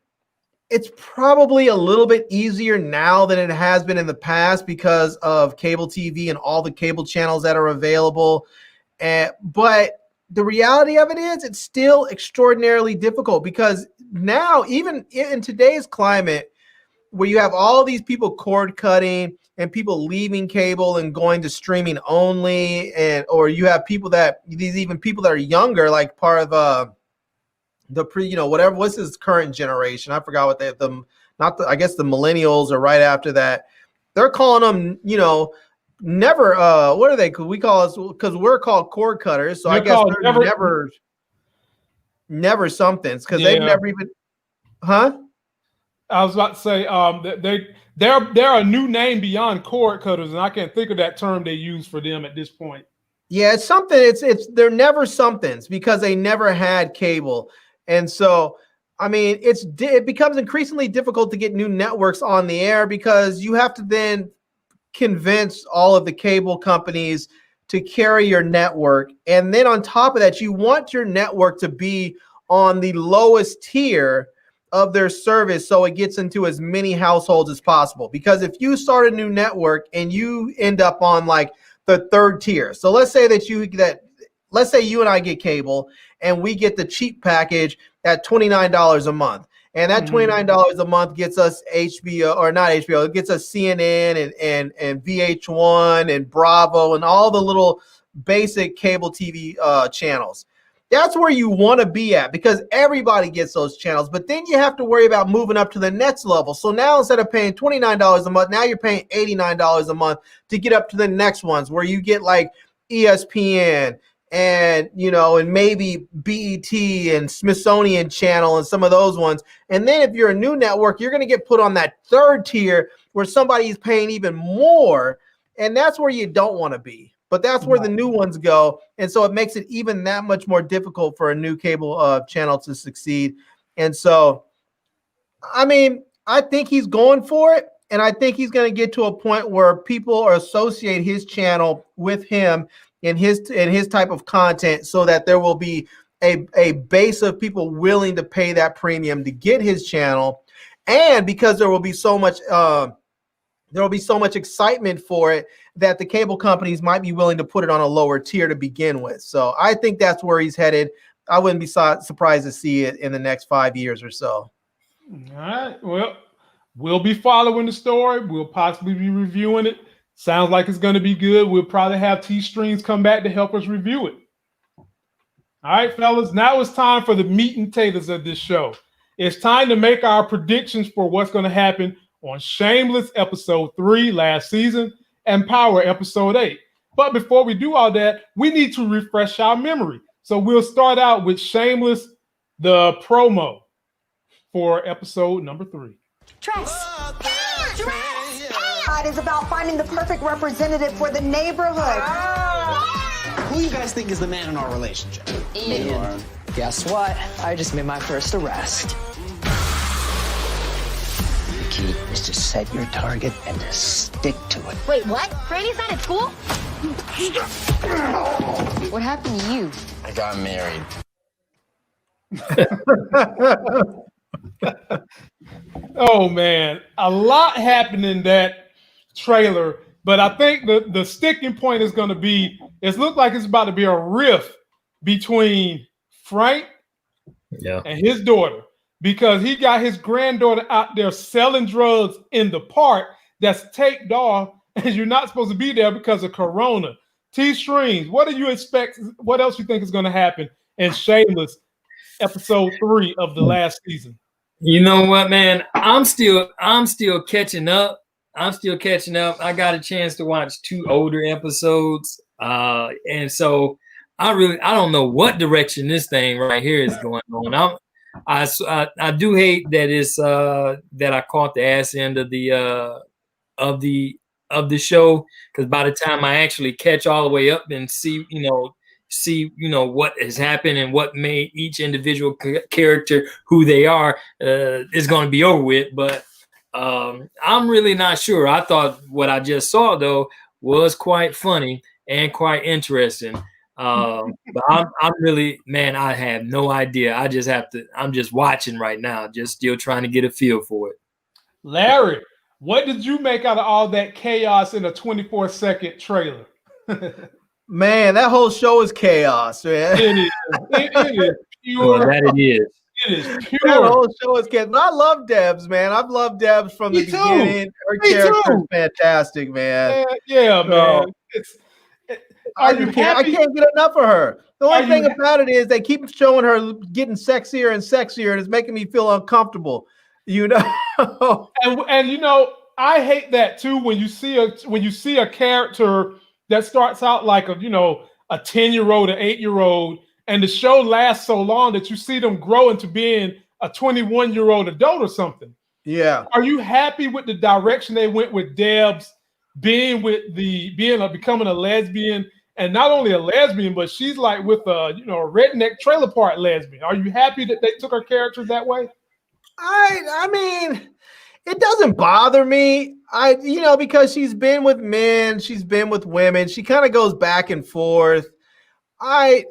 a little bit easier now than it has been in the past because of cable TV and all the cable channels that are available. But the reality of it is it's still extraordinarily difficult because now, even in today's climate, where you have all these people cord cutting and people leaving cable and going to streaming only, or you have people that are younger, like part of what's his current generation? I forgot what I guess the millennials are right after that. They're calling them, never. What are they? We call us because we're called cord cutters. So I guess they're never somethings because they've never even, huh? I was about to say they're a new name beyond cord cutters, and I can't think of that term they use for them at this point. Yeah, it's something. They're never somethings because they never had cable. And so, it becomes increasingly difficult to get new networks on the air because you have to then convince all of the cable companies to carry your network. And then on top of that, you want your network to be on the lowest tier of their service so it gets into as many households as possible. Because if you start a new network and you end up on like the third tier, so let's say you and I get cable and we get the cheap package at $29 a month. And that $29 a month gets us HBO, or not HBO, it gets us CNN and VH1 and Bravo and all the little basic cable TV channels. That's where you want to be at because everybody gets those channels. But then you have to worry about moving up to the next level. So now instead of paying $29 a month, now you're paying $89 a month to get up to the next ones where you get like ESPN and maybe BET and Smithsonian Channel and some of those ones. And then if you're a new network, you're going to get put on that third tier where somebody is paying even more. And that's where you don't want to be. But that's where the new ones go. And so it makes it even that much more difficult for a new cable channel to succeed. And so, I think he's going for it. And I think he's going to get to a point where people associate his channel with him and his type of content so that there will be a base of people willing to pay that premium to get his channel. And because there will be so much there will be so much excitement for it that the cable companies might be willing to put it on a lower tier to begin with. So I think that's where he's headed. I wouldn't be surprised to see it in the next 5 years or so. All right. Well, we'll be following the story. We'll possibly be reviewing it. Sounds like it's going to be good. We'll probably have T-Streams come back to help us review it. All right, fellas. Now it's time for the meat and potatoes of this show. It's time to make our predictions for what's going to happen on Shameless episode 3 last season and Power episode 8. But before we do all that, we need to refresh our memory. So we'll start out with Shameless, the promo for episode number 3. Dress. It is about finding the perfect representative for the neighborhood. Who you guys think is the man in our relationship? Ian. Guess what? I just made my first arrest. The key is to set your target and to stick to it. Wait, what? Brady's not at school? What happened to you? I got married. Oh, man. A lot happened in that trailer, but I think the sticking point is going to be, it looks like it's about to be a rift between Frank and his daughter, because he got his granddaughter out there selling drugs in the park that's taped off, and you're not supposed to be there because of Corona. T-Streams, what do you expect? What else you think is going to happen in Shameless episode 3 of the last season? You know what, man? I'm still catching up. I got a chance to watch 2 older episodes. And so I don't know what direction this thing right here is going on. I do hate that it's that I caught the ass end of the show, because by the time I actually catch all the way up and see what has happened and what made each individual character who they are, is going to be over with. But I'm really not sure. I thought what I just saw though was quite funny and quite interesting. But I'm really, man, I have no idea. I'm just watching right now, just still trying to get a feel for it. Larry, what did you make out of all that chaos in a 24-second trailer? Man, that whole show is chaos, man. It is pure. That it is. It is pure. That whole show is chaos. But I love Debs, man. I've loved Debs from the beginning. Her character is fantastic, man. Yeah, man. I can't get enough of her. The only thing about it is they keep showing her getting sexier and sexier, and it's making me feel uncomfortable. You know, and you know, I hate that too. When you see a character that starts out like a 10-year-old, an 8-year-old, and the show lasts so long that you see them grow into being a 21-year-old adult or something. Yeah. Are you happy with the direction they went with Debs becoming a lesbian, and not only a lesbian, but she's like with a redneck trailer park lesbian? Are you happy that they took her character that way? I mean, it doesn't bother me. Because she's been with men, she's been with women. She kind of goes back and forth. I'm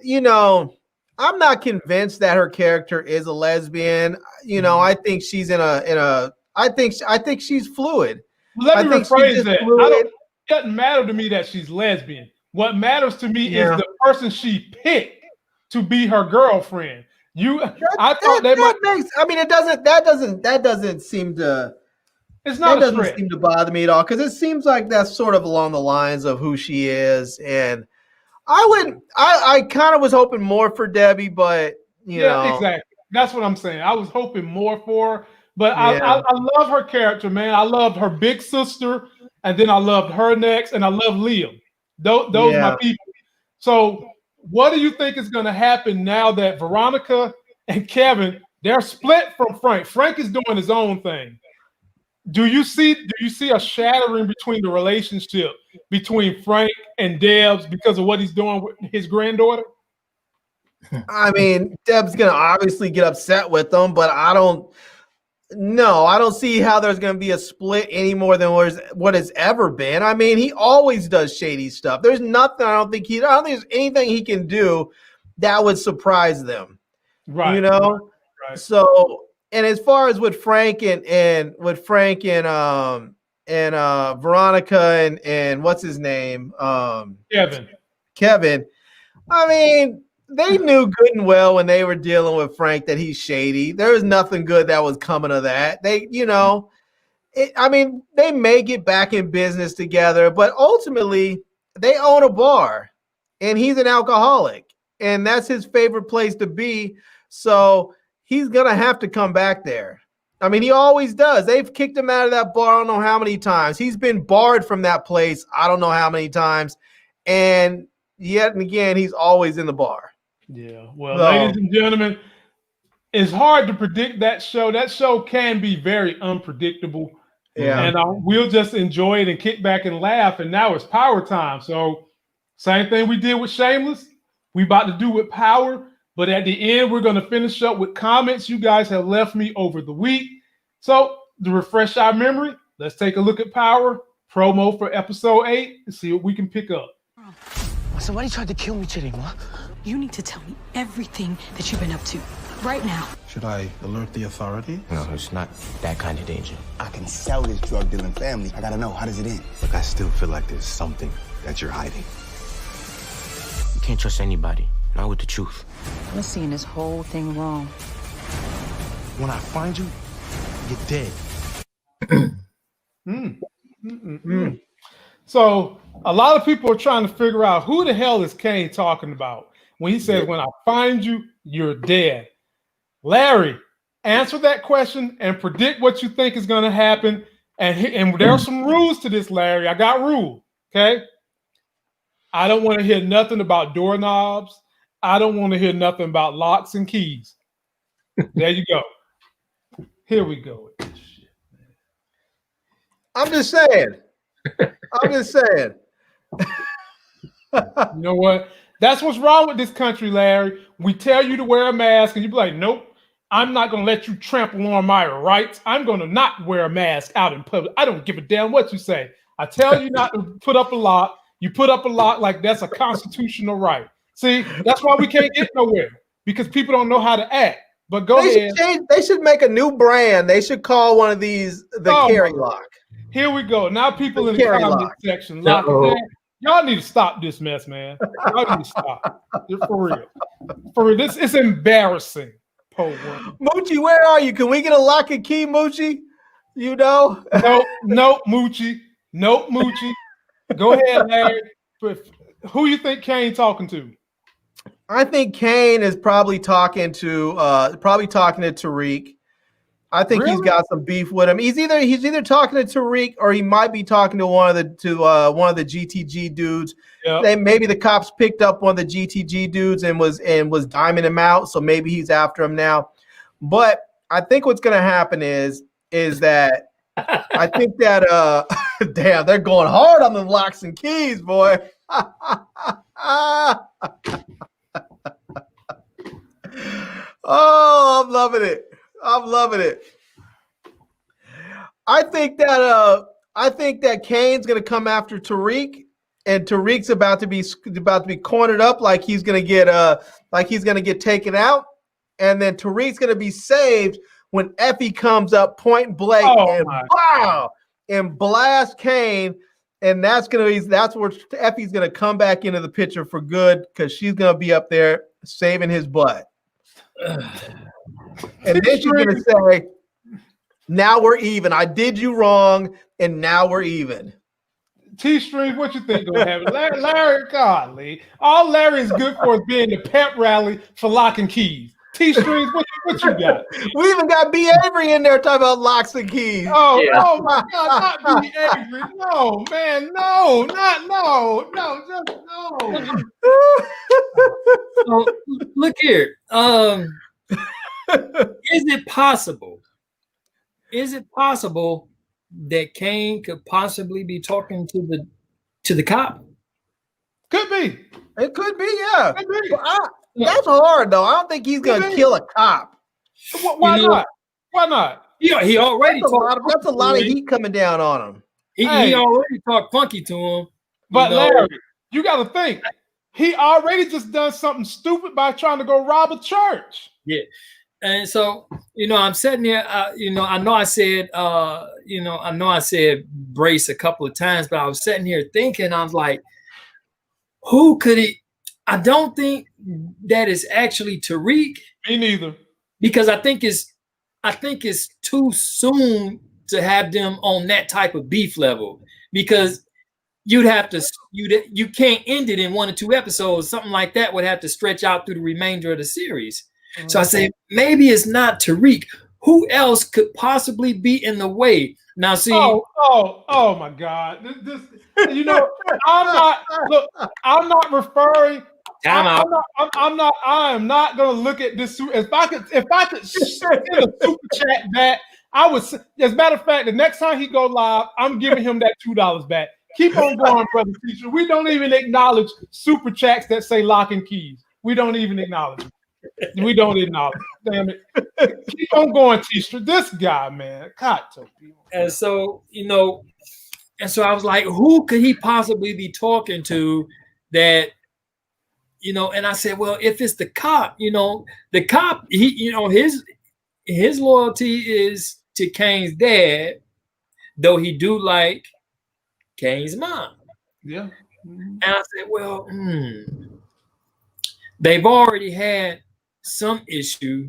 not convinced that her character is a lesbian. I think she's I think she's fluid. Well, let me rephrase that. It doesn't matter to me that she's lesbian. What matters to me is the person she picked to be her girlfriend. That doesn't seem to. It's not. That doesn't seem to bother me at all, because it seems like that's sort of along the lines of who she is, and I kind of was hoping more for Debbie, but exactly. That's what I'm saying. I was hoping more for her, but I love her character, man. I loved her big sister, and then I loved her next, and I love Liam. Those are my people. So, what do you think is going to happen now that Veronica and Kevin, they're split from Frank? Frank is doing his own thing. Do you see a shattering between the relationship between Frank and Debs because of what he's doing with his granddaughter? I mean, Deb's gonna obviously get upset with them, but I don't see how there's gonna be a split any more than what has ever been. I mean, he always does shady stuff. There's nothing. I don't think there's anything he can do that would surprise them. Right. Right. So. And as far as with Frank and Veronica and what's his name? Kevin. I mean, they knew good and well when they were dealing with Frank that he's shady. There was nothing good that was coming of that. They, they may get back in business together, but ultimately they own a bar and he's an alcoholic and that's his favorite place to be. So he's going to have to come back there. I mean, he always does. They've kicked him out of that bar. I don't know how many times. He's been barred from that place. I don't know how many times. And yet and again, he's always in the bar. Yeah. Well, ladies and gentlemen, it's hard to predict that show. That show can be very unpredictable. Yeah. And we'll just enjoy it and kick back and laugh. And now it's Power time. So same thing we did with Shameless. We about to do with Power. But at the end, we're going to finish up with comments you guys have left me over the week. So to refresh our memory, let's take a look at Power promo for episode 8 and see what we can pick up. So why you tried to kill me today, Ma? You need to tell me everything that you've been up to right now. Should I alert the authority? No, it's not that kind of danger. I can sell this drug dealing family. I gotta know, how does it end? Look, I still feel like there's something that you're hiding. You can't trust anybody, not with the truth. I'm seeing this whole thing wrong. When I find you, you're dead. So a lot of people are trying to figure out who the hell is Kane talking about when he says, when I find you, you're dead. Larry, answer that question and predict what you think is going to happen. And there are some rules to this, Larry. I got rules, okay? I don't want to hear nothing about doorknobs. I don't want to hear nothing about locks and keys. There you go. Here we go with this shit, man. I'm just saying. You know what? That's what's wrong with this country, Larry. We tell you to wear a mask, and you be like, nope, I'm not going to let you trample on my rights. I'm going to not wear a mask out in public. I don't give a damn what you say. I tell you not to put up a lock. You put up a lock like that's a constitutional right. See, that's why we can't get nowhere, because people don't know how to act. But go ahead. They should make a new brand. They should call one of these the carry lock. Here we go. Now people in the comment section, y'all need to stop this mess, man. Y'all need to stop. For real. For real. This is embarrassing. Moochie, where are you? Can we get a lock and key, Moochie? You know? Nope, Moochie. Nope, Moochie. Go ahead, Larry. Who you think Kane talking to? I think Kane is probably talking to Tariq. I think he's got some beef with him. He's either talking to Tariq or he might be talking to one of the GTG dudes. Yep. Maybe the cops picked up one of the GTG dudes and was diming him out, so maybe he's after him now. But I think what's going to happen is that I think that damn, they're going hard on the locks and keys, boy. Oh, I'm loving it. I think that Kane's going to come after Tariq, and Tariq's about to be cornered up like he's going to get taken out, and then Tariq's going to be saved when Effie comes up point blank and blast Kane, and that's where Effie's going to come back into the picture for good, because she's going to be up there saving his butt. And then she's going to say, now we're even. I did you wrong, and now we're even. T-Stream, what you think going to happen? Larry, godly. All Larry is good for is being the pep rally for lock and keys. T-Streams, what you got? We even got B. Avery in there talking about locks and keys. Oh my God, not B. Avery. No, man, no, just no. So, look here. Is it possible that Kane could possibly be talking to the cop? Could be. It could be, yeah. Could be. That's hard, though. I don't think he's going to kill a cop. Why not? Why not? Yeah, he already that's a lot of heat coming down on him. He already talked funky to him. But Larry, you got to think. He already just done something stupid by trying to go rob a church. Yeah. And so, I'm sitting here, I know I said, brace a couple of times, but I was sitting here thinking, I was like, who could he? I don't think that is actually Tariq. Me neither. Because I think it's too soon to have them on that type of beef level, because you can't end it in 1 or 2 episodes. Something like that would have to stretch out through the remainder of the series. Mm-hmm. So I say, maybe it's not Tariq. Who else could possibly be in the way? Now, see. Oh my God! This I'm not referring. I am not going to look at this. If I could send a super chat back, I would. As a matter of fact, the next time he go live, I'm giving him that $2 back. Keep on going, brother teacher. We don't even acknowledge super chats that say lock and keys. We don't even acknowledge it. We don't acknowledge it. Damn it. Keep on going, teacher. This guy, man. God, and so, I was like, who could he possibly be talking to that, and I said, well, if it's the cop, the cop, he, his loyalty is to Kane's dad, though he do like Kane's mom. Yeah. And I said, well, they've already had some issue,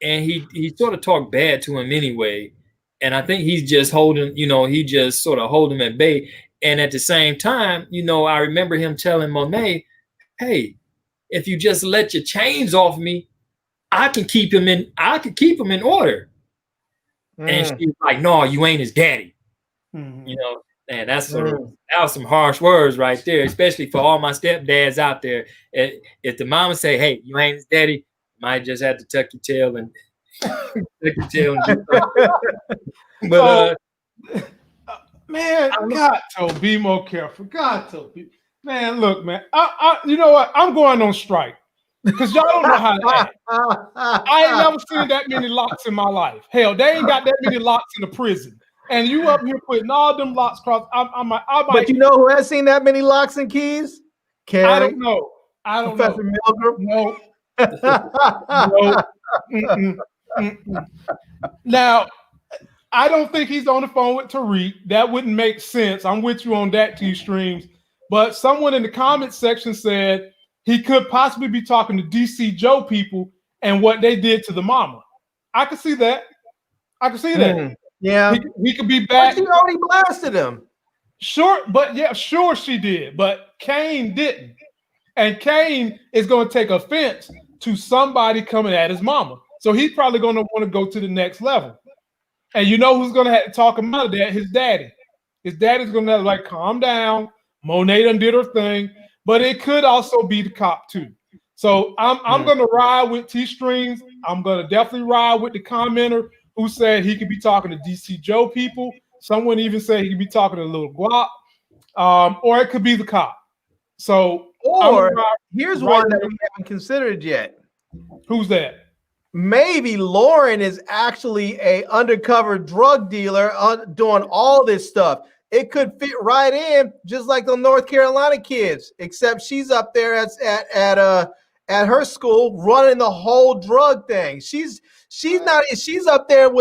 and he sort of talked bad to him anyway. And I think he's just holding, he just sort of hold him at bay. And at the same time, I remember him telling Monet, hey, if you just let your chains off me, I can keep him in order. And she's like, no, you ain't his daddy. Man, that's that was some harsh words right there, especially for all my stepdads out there. If the mama say, hey, you ain't his daddy, you might just have to tuck your tail and but man, got to be more careful. Got to be. Man, look, man. You know what? I'm going on strike because y'all don't know how to act. I ain't never seen that many locks in my life. Hell, they ain't got that many locks in the prison. And you up here putting all them locks across. But you know who has seen that many locks and keys? Carrie. I don't know. Professor Milgram. No. No. Now, I don't think he's on the phone with Tariq. That wouldn't make sense. I'm with you on that, T-Streams. But someone in the comments section said he could possibly be talking to DC Joe people and what they did to the mama. I could see that. Yeah. He could be back. But she already blasted him. Sure she did. But Kane didn't. And Kane is going to take offense to somebody coming at his mama. So he's probably going to want to go to the next level. And you know who's going to have to talk him out of that? His daddy. His daddy's going to like, calm down. Monet done did her thing. But it could also be the cop too. So I'm going to ride with T-Streams. I'm going to definitely ride with the commenter who said he could be talking to DC Joe people. Someone even said he could be talking to Little Guap. Or it could be the cop. So, here's one that we haven't considered yet. Who's that? Maybe Lauren is actually a undercover drug dealer doing all this stuff. It could fit right in, just like the North Carolina kids, except she's up there at her school running the whole drug thing. She's up there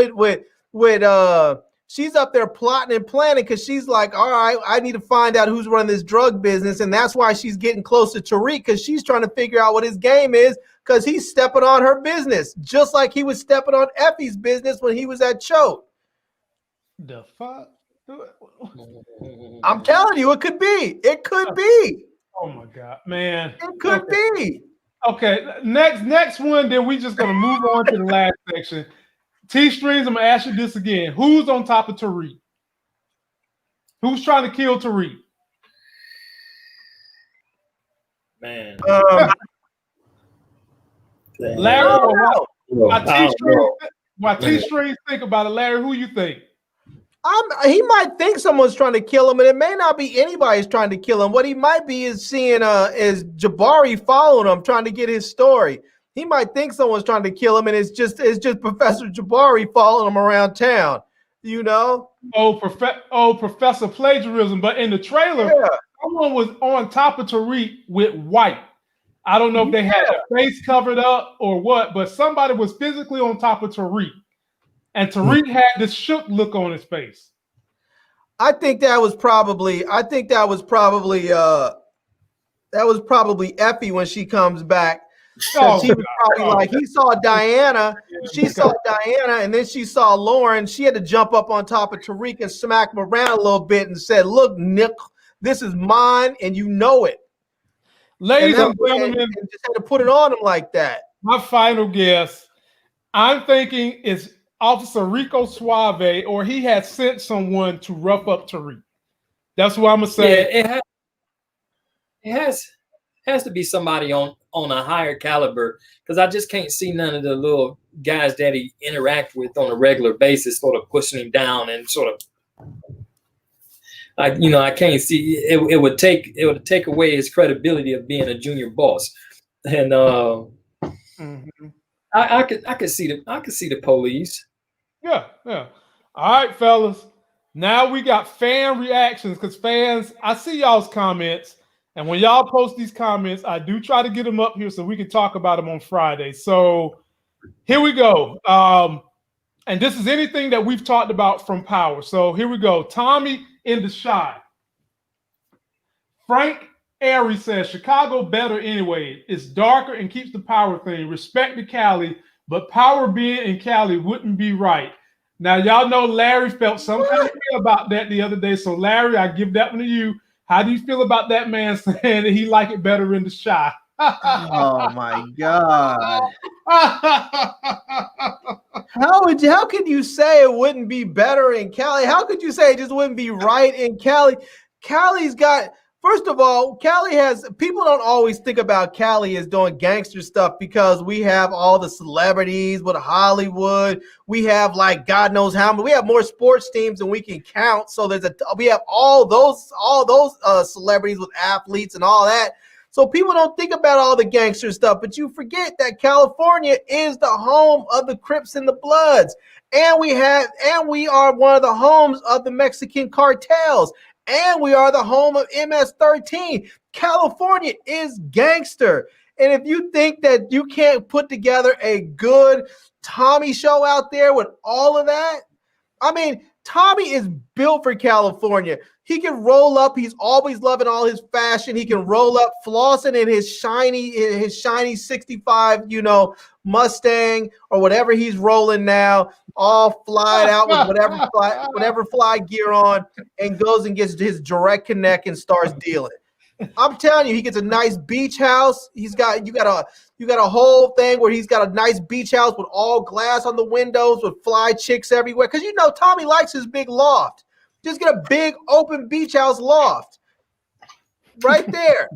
she's up there plotting and planning because she's like, all right, I need to find out who's running this drug business. And that's why she's getting close to Tariq, because she's trying to figure out what his game is, because he's stepping on her business, just like he was stepping on Effie's business when he was at Choate. The fuck? I'm telling you, it could be. It could be. Oh my God, man. It could be. Okay, next one, then we just gonna move on to the last section. T-Streams, I'm gonna ask you this again. Who's on top of Tariq? Who's trying to kill Tariq? Man. Larry, while T-Streams think about it, Larry, who you think? He might think someone's trying to kill him, and it may not be anybody's trying to kill him. What he might be is seeing is Jabari following him, trying to get his story. He might think someone's trying to kill him, and it's just Professor Jabari following him around town. You know? Professor Plagiarism. But in the trailer, someone was on top of Tariq with white. I don't know if they had their face covered up or what, but somebody was physically on top of Tariq. And Tariq had this shook look on his face. I think that was probably Effie when she comes back. She was probably like, he saw Diana, she saw Diana, and then she saw Lauren. She had to jump up on top of Tariq and smack him around a little bit and said, "Look, Nick, this is mine, and you know it." Ladies and gentlemen, and just had to put it on him like that. My final guess, I'm thinking is Officer Rico Suave, or he had sent someone to rough up Tariq. That's what I'm gonna say. Yeah, it has to be somebody on a higher caliber, because I just can't see none of the little guys that he interact with on a regular basis sort of pushing him down and sort of, I can't see it. It would take away his credibility of being a junior boss, and I could see the police. Yeah. All right, fellas. Now we got fan reactions, because fans, I see y'all's comments. And when y'all post these comments, I do try to get them up here so we can talk about them on Friday. So here we go. And this is anything that we've talked about from Power. So here we go. Tommy in the shot. Frank Airy says, Chicago better anyway. It's darker and keeps the Power thing. Respect to Cali, but Power being in Cali wouldn't be right. Now, y'all know Larry felt some kind of way about that the other day. So, Larry, I give that one to you. How do you feel about that man saying that he like it better in the shot? Oh my God! How could you say it wouldn't be better in Cali? How could you say it just wouldn't be right in Cali? Cali's got. First of all, Cali has people don't always think about Cali as doing gangster stuff because we have all the celebrities with Hollywood. We have like God knows how many. We have more sports teams than we can count. So we have all those celebrities with athletes and all that. So people don't think about all the gangster stuff, but you forget that California is the home of the Crips and the Bloods, and we are one of the homes of the Mexican cartels. And we are the home of MS-13. California is gangster. And if you think that you can't put together a good Tommy show out there with all of that, I mean, Tommy is built for California. He can roll up. He's always loving all his fashion. He can roll up, flossing in his shiny 65, Mustang or whatever he's rolling now, all flyed out with whatever fly gear on, and goes and gets his direct connect and starts dealing. I'm telling you, he gets a nice beach house. You got a whole thing where he's got a nice beach house with all glass on the windows with fly chicks everywhere. Because Tommy likes his big loft. Just get a big open beach house loft right there.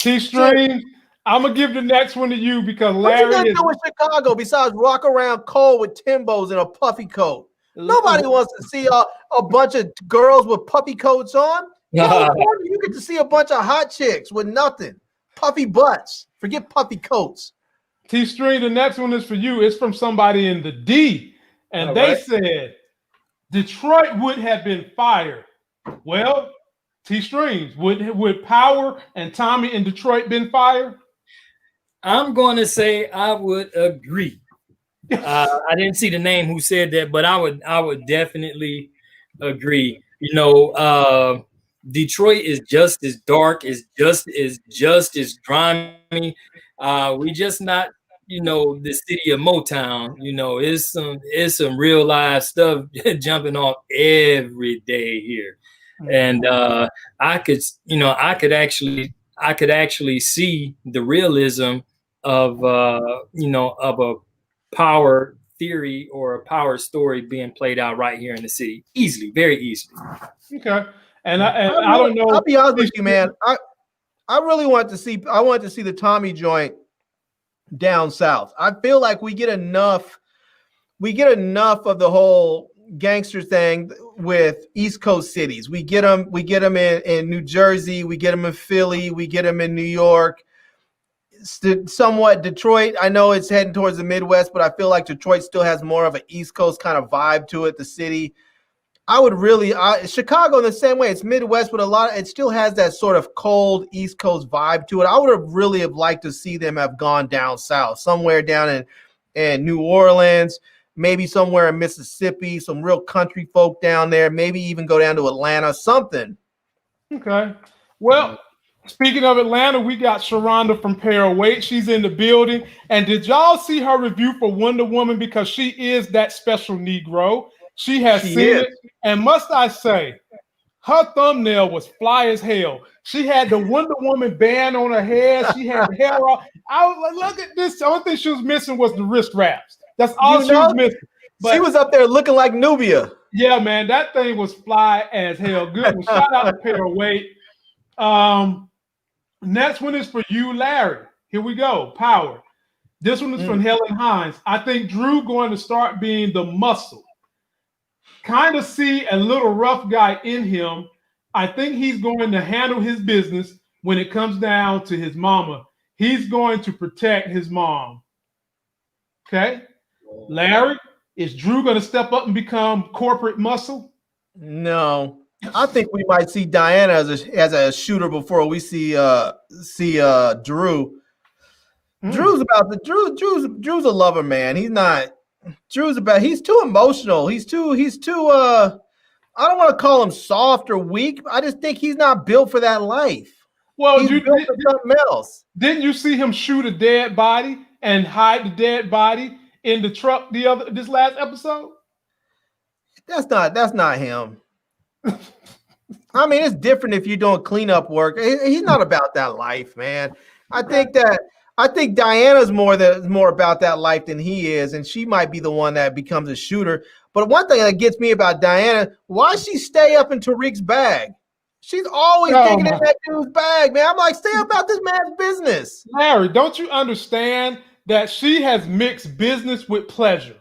T-Stream, I'm gonna give the next one to you because Larry what you gonna do in Chicago besides rock around cold with Timbos and a puffy coat? Nobody wants to see a bunch of girls with puffy coats on. You get to see a bunch of hot chicks with nothing, puffy butts. Forget puffy coats. T-Stream, the next one is for you. It's from somebody in the D, and they said Detroit would have been fired. Well, T-Streams, would Power and Tommy in Detroit been fired? I'm going to say I would agree. I didn't see the name who said that, but I would definitely agree. Detroit is just as dark, is just as grimy. We just not, the city of Motown. It's some real live stuff jumping off every day here, and I could actually see the realism of of a power theory or a power story being played out right here in the city easily, very easily. Okay. And I don't know. I'll be honest with you, man. I really want to see. I want to see the Tommy joint down south. I feel like we get enough of the whole gangster thing with East Coast cities. We get them in New Jersey. We get them in Philly. We get them in New York. Somewhat Detroit. I know it's heading towards the Midwest, but I feel like Detroit still has more of an East Coast kind of vibe to it. The city. I would really Chicago in the same way. It's Midwest, but it still has that sort of cold East Coast vibe to it. I would have really liked to see them have gone down south, somewhere down in New Orleans, maybe somewhere in Mississippi, some real country folk down there, maybe even go down to Atlanta, something. Okay. Well, speaking of Atlanta, we got Sharonda from Para Wait. She's in the building. And did y'all see her review for Wonder Woman? Because she is that special Negro. She has seen it. And must I say, her thumbnail was fly as hell. She had the Wonder Woman band on her head. She had the hair off. I was like, look at this. The only thing she was missing was the wrist wraps. That's all she was missing. But she was up there looking like Nubia. Yeah, man, that thing was fly as hell. Good one. Shout out to Para Wait. Next one is for you, Larry. Here we go. Power. This one is from Helen Hines. I think Drew going to start being the muscle. Kind of see a little rough guy in him. I think he's going to handle his business when it comes down to his mama. He's going to protect his mom. Okay? Larry, is Drew going to step up and become corporate muscle? No. I think we might see Diana as a shooter before we see Drew. Drew's a lover, man. He's too emotional. He's too I don't want to call him soft or weak. I just think he's not built for that life. Well, he's built for something else. Didn't you see him shoot a dead body and hide the dead body in the truck this last episode? That's not him. I mean, it's different if you're doing cleanup work. He's not about that life, man. I think Diana's more about that life than he is, and she might be the one that becomes a shooter. But one thing that gets me about Diana, why she stay up in Tariq's bag? She's always digging in that dude's bag, man. I'm like, stay about this man's business. Larry, don't you understand that she has mixed business with pleasure?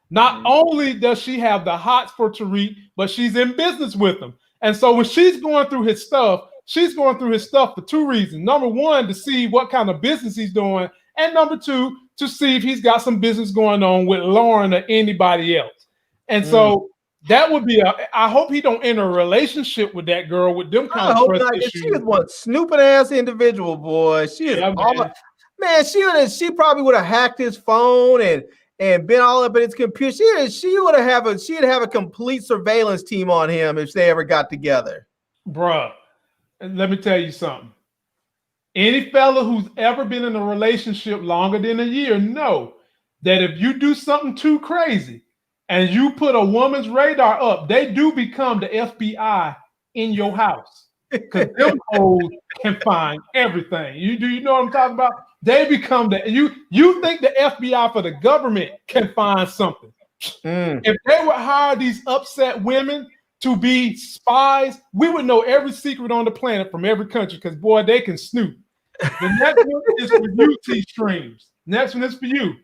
Not only does she have the hots for Tariq, but she's in business with him. And so when she's going through his stuff, she's going through his stuff for two reasons. Number one, to see what kind of business he's doing. And number two, to see if he's got some business going on with Lauren or anybody else. And so that would be I hope he don't enter a relationship with that girl with them kind of trust issues. She is one snooping ass individual, boy. She is man, she probably would have hacked his phone and been all up in his computer. She'd have a complete surveillance team on him if they ever got together. Bruh, let me tell you something. Any fella who's ever been in a relationship longer than a year know that if you do something too crazy and you put a woman's radar up, they do become the FBI in your house. Because them hoes can find everything. You know what I'm talking about? They become you think the FBI for the government can find something. If they would hire these upset women to be spies, we would know every secret on the planet from every country, because boy, they can snoop. The next one is for you, T-Streams. Next one is for you.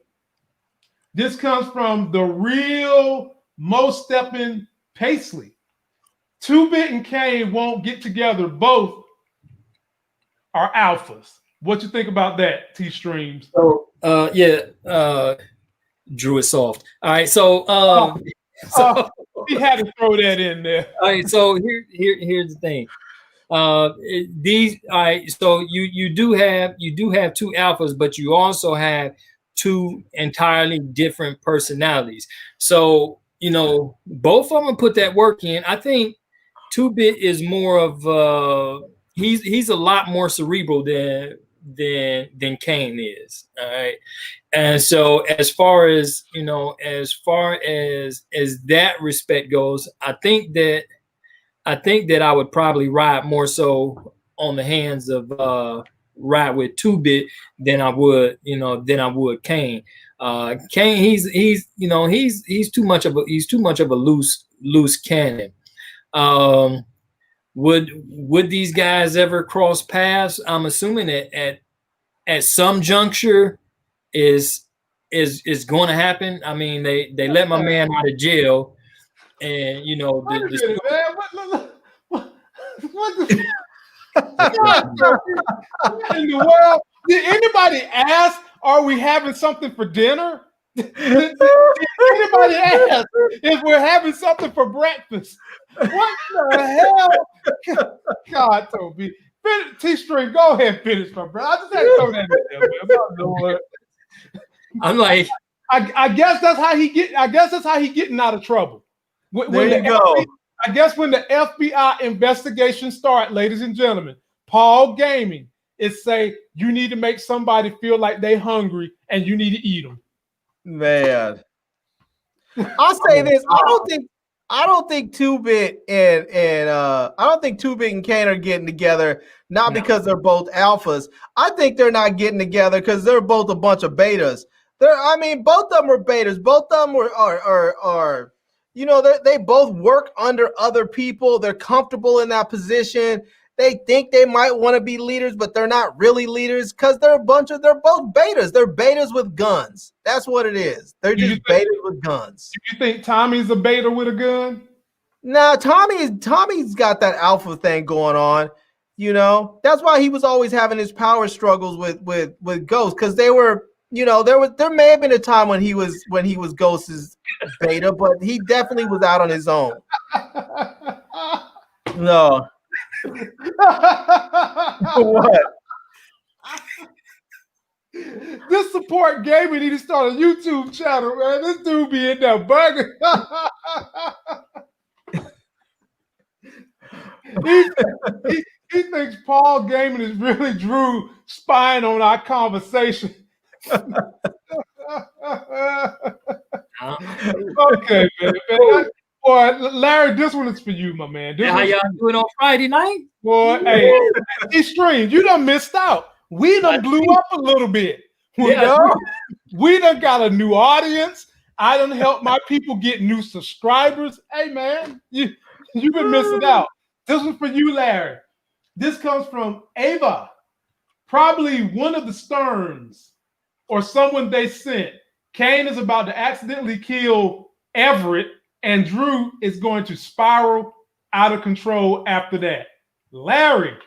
This comes from the real Mo Steppin' Paisley. 2-Bit and Kane won't get together. Both are alphas. What you think about that, T-Streams? So Drew is soft. All right, so he had to throw that in there. All right, so here's the thing. So you do have two alphas, but you also have two entirely different personalities. So both of them put that work in. I think 2-Bit is more of he's a lot more cerebral than Kane is. All right. And so as far as that respect goes, I think that I would probably ride more so on the hands of ride with 2-Bit than I would Kane. Kane, he's too much of a loose cannon. Would these guys ever cross paths? I'm assuming that at some juncture is going to happen. I mean, they let my man out of jail, and what in the world? Did anybody ask, are we having something for dinner? Did anybody ask if we're having something for breakfast? What the hell? God, Toby. T-String, go ahead and finish, my brother. I just had to throw that in there, man. My Lord. I'm like, I guess that's how he get. I guess that's how he getting out of trouble. There you go. I guess when the FBI investigation start, ladies and gentlemen, Paul Gaming is say you need to make somebody feel like they hungry and you need to eat them. Man, I'll say this: I don't think 2-Bit and I don't think 2-Bit and Kane are getting together not because they're both alphas. I think they're not getting together because they're both a bunch of betas. Both of them are betas. Both of them are you know, they both work under other people. They're comfortable in that position. They think they might want to be leaders, but they're not really leaders because they're both betas. They're betas with guns. That's what it is. They're just betas with guns. Do you think Tommy's a beta with a gun? No, Tommy's got that alpha thing going on. You know, that's why he was always having his power struggles with Ghost, because they were, you know, there may have been a time when he was Ghost's beta, but he definitely was out on his own. No. What? This support gaming need to start a YouTube channel, man. This dude be in there bugging. he thinks Paul Gaming is really Drew spying on our conversation. Okay, man. Boy, Larry, this one is for you, my man. How y'all doing on Friday night? Boy, hey, these streams, you done missed out. We done blew up a little bit. We done got a new audience. I done helped my people get new subscribers. Hey, man, you've been missing out. This was for you, Larry. This comes from Ava, probably one of the Sterns or someone they sent. Kane is about to accidentally kill Everett, and Drew is going to spiral out of control after that. Larry,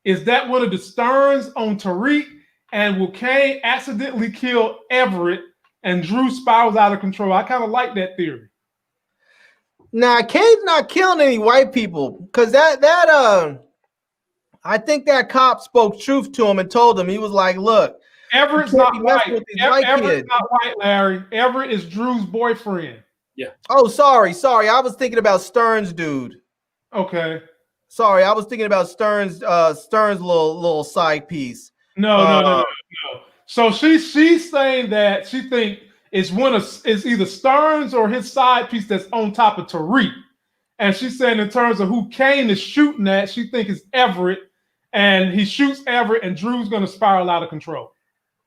is that one of the Sterns on Tariq? And will Kane accidentally kill Everett and Drew spirals out of control? I kind of like that theory. Nah, Kane's not killing any white people, because I think that cop spoke truth to him and told him, he was like, look, Everett's not white. Everett's not white, Larry. Everett is Drew's boyfriend. Yeah. Oh, sorry. I was thinking about Stern's dude. Okay. Sorry, I was thinking about Stern's little side piece. No. So she's saying that she think it's either Stearns or his side piece that's on top of Tariq. And she's saying in terms of who Kane is shooting at, she think it's Everett, and he shoots Everett, and Drew's gonna spiral out of control.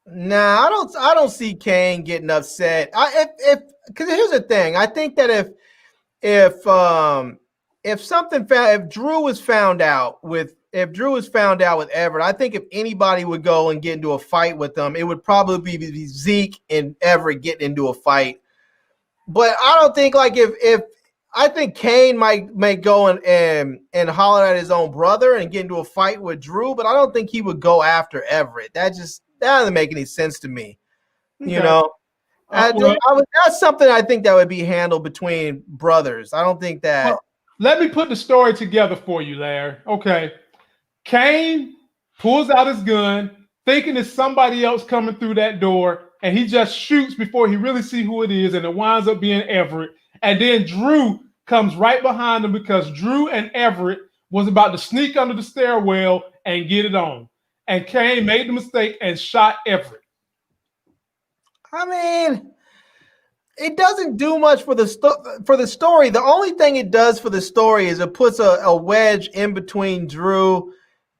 Nah, I don't see Kane getting upset. Because here's the thing. I think that if Drew was found out with Everett, I think if anybody would go and get into a fight with them, it would probably be Zeke and Everett getting into a fight. But I don't think, like, if I think Kane might go and holler at his own brother and get into a fight with Drew, but I don't think he would go after Everett. That doesn't make any sense to me. Okay. You know, that's something I think that would be handled between brothers. I don't think that. Well, let me put the story together for you, Larry. Okay. Kane pulls out his gun, thinking it's somebody else coming through that door, and he just shoots before he really sees who it is, and it winds up being Everett. And then Drew comes right behind him because Drew and Everett was about to sneak under the stairwell and get it on. And Kane made the mistake and shot Everett. I mean, it doesn't do much for the story. The only thing it does for the story is it puts a wedge in between Drew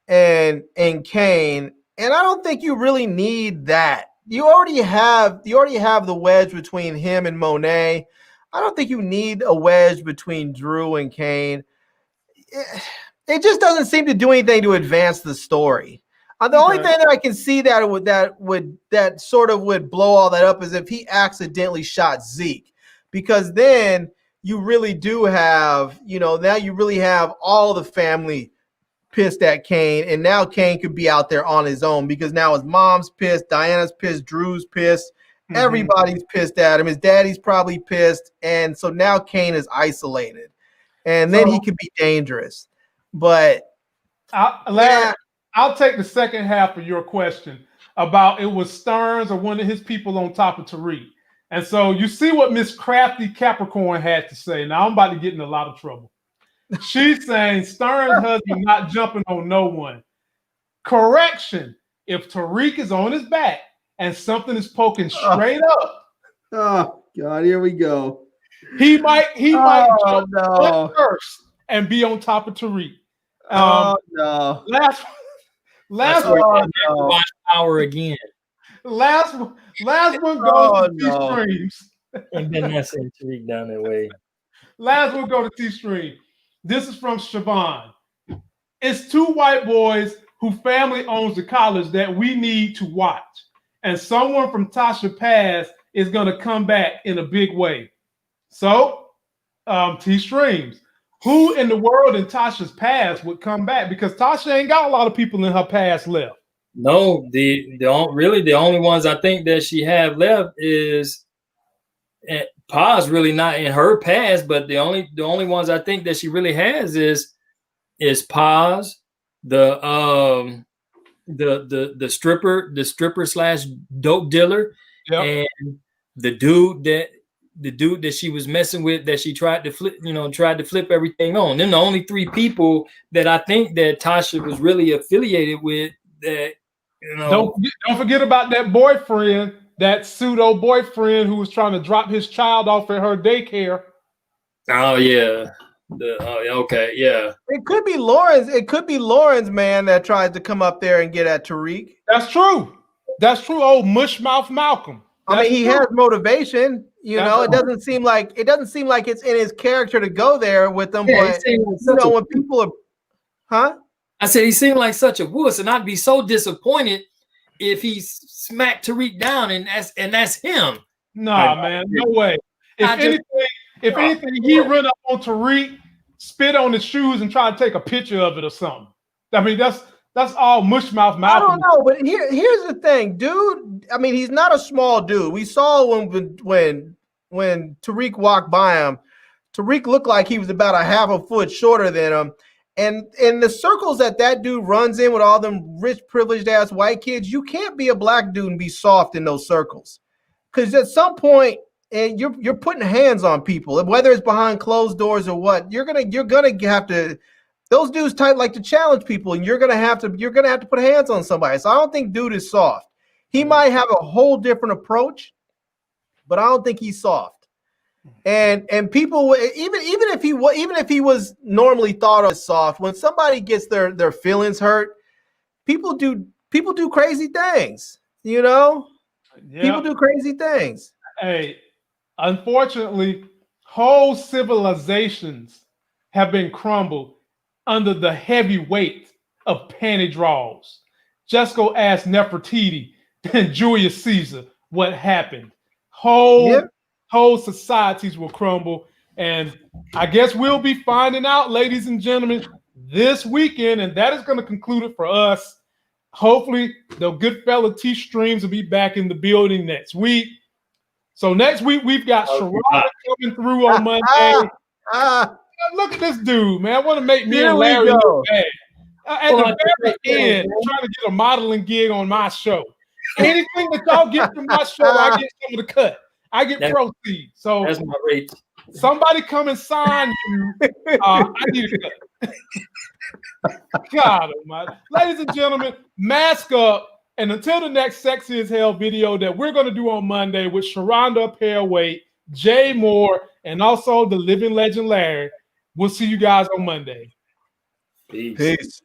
and Kane. And I don't think you really need that. You already have the wedge between him and Monet. I don't think you need a wedge between Drew and Kane. It just doesn't seem to do anything to advance the story. The only thing that I can see that sort of would blow all that up is if he accidentally shot Zeke, because then you really do have, now you really have all the family pissed at Kane, and now Kane could be out there on his own because now his mom's pissed, Diana's pissed, Drew's pissed, everybody's pissed at him. His daddy's probably pissed, and so now Kane is isolated. and then he could be dangerous. But I'll take the second half of your question about it was Stearns or one of his people on top of Tariq. And so you see what Miss Crafty Capricorn had to say. Now I'm about to get in a lot of trouble. She's saying Stearns' husband not jumping on no one. Correction. If Tariq is on his back and something is poking straight up. Oh God, here we go. He might jump first and be on top of Tariq. No. Last one. Watch Power again. Last one goes to T-Streams. And then I sent Tariq down that way. Last one go to T-Stream. This is from Siobhan. It's 2 white boys whose family owns the college that we need to watch. And someone from Tasha past is going to come back in a big way. So, T-Streams. Who in the world in Tasha's past would come back? Because Tasha ain't got a lot of people in her past left. No, the only ones I think that she have left is Pa's really not in her past, but the only ones I think that she really has is Pa's, the stripper slash dope dealer, and the dude that she was messing with, that she tried to flip everything on. Then the only 3 people that I think that Tasha was really affiliated with, that don't forget about that boyfriend, that pseudo boyfriend who was trying to drop his child off at her daycare. Oh yeah. Okay, yeah. It could be Lawrence. It could be Lawrence, man, that tries to come up there and get at Tariq. That's true. Old mushmouth Malcolm. I mean, he has motivation. It doesn't seem like it's in his character to go there with them. Yeah, but when people are, I said he seemed like such a wuss, and I'd be so disappointed if he smacked Tariq down, and that's him. Nah, man, no way. If anything, he run up on Tariq, spit on his shoes, and try to take a picture of it or something. I mean, that's all mushmouth Malcolm. I don't know, but here's the thing, dude. I mean, he's not a small dude. We saw when Tariq walked by him, Tariq looked like he was about a half a foot shorter than him. And in the circles that dude runs in with all them rich, privileged ass white kids, you can't be a black dude and be soft in those circles, because at some point, and you're putting hands on people, whether it's behind closed doors or what. You're gonna have to. Those dudes like to challenge people, and you're gonna have to put hands on somebody. So I don't think dude is soft. He might have a whole different approach, but I don't think he's soft. And people, even if he was normally thought of as soft, when somebody gets their feelings hurt, people do crazy things. People do crazy things. Hey, unfortunately, whole civilizations have been crumbled under the heavy weight of panty draws. Just go ask Nefertiti and Julius Caesar what happened. Whole societies will crumble. And I guess we'll be finding out, ladies and gentlemen, this weekend. And that is going to conclude it for us. Hopefully, the good fella T-Streams will be back in the building next week. So next week, we've got Sharada coming through on Monday. Look at this dude, man. I want to make me and Larry look bad. At the very end, trying to get a modeling gig on my show. Anything that y'all get from my show, I get some of the cut. I get proceeds. So that's my rate. Somebody come and sign you. I need a cut. God almighty. Ladies and gentlemen, mask up. And until the next Sexy as Hell video that we're going to do on Monday with Sharonda Pearway, Jay Moore, and also the living legend Larry, we'll see you guys on Monday. Peace.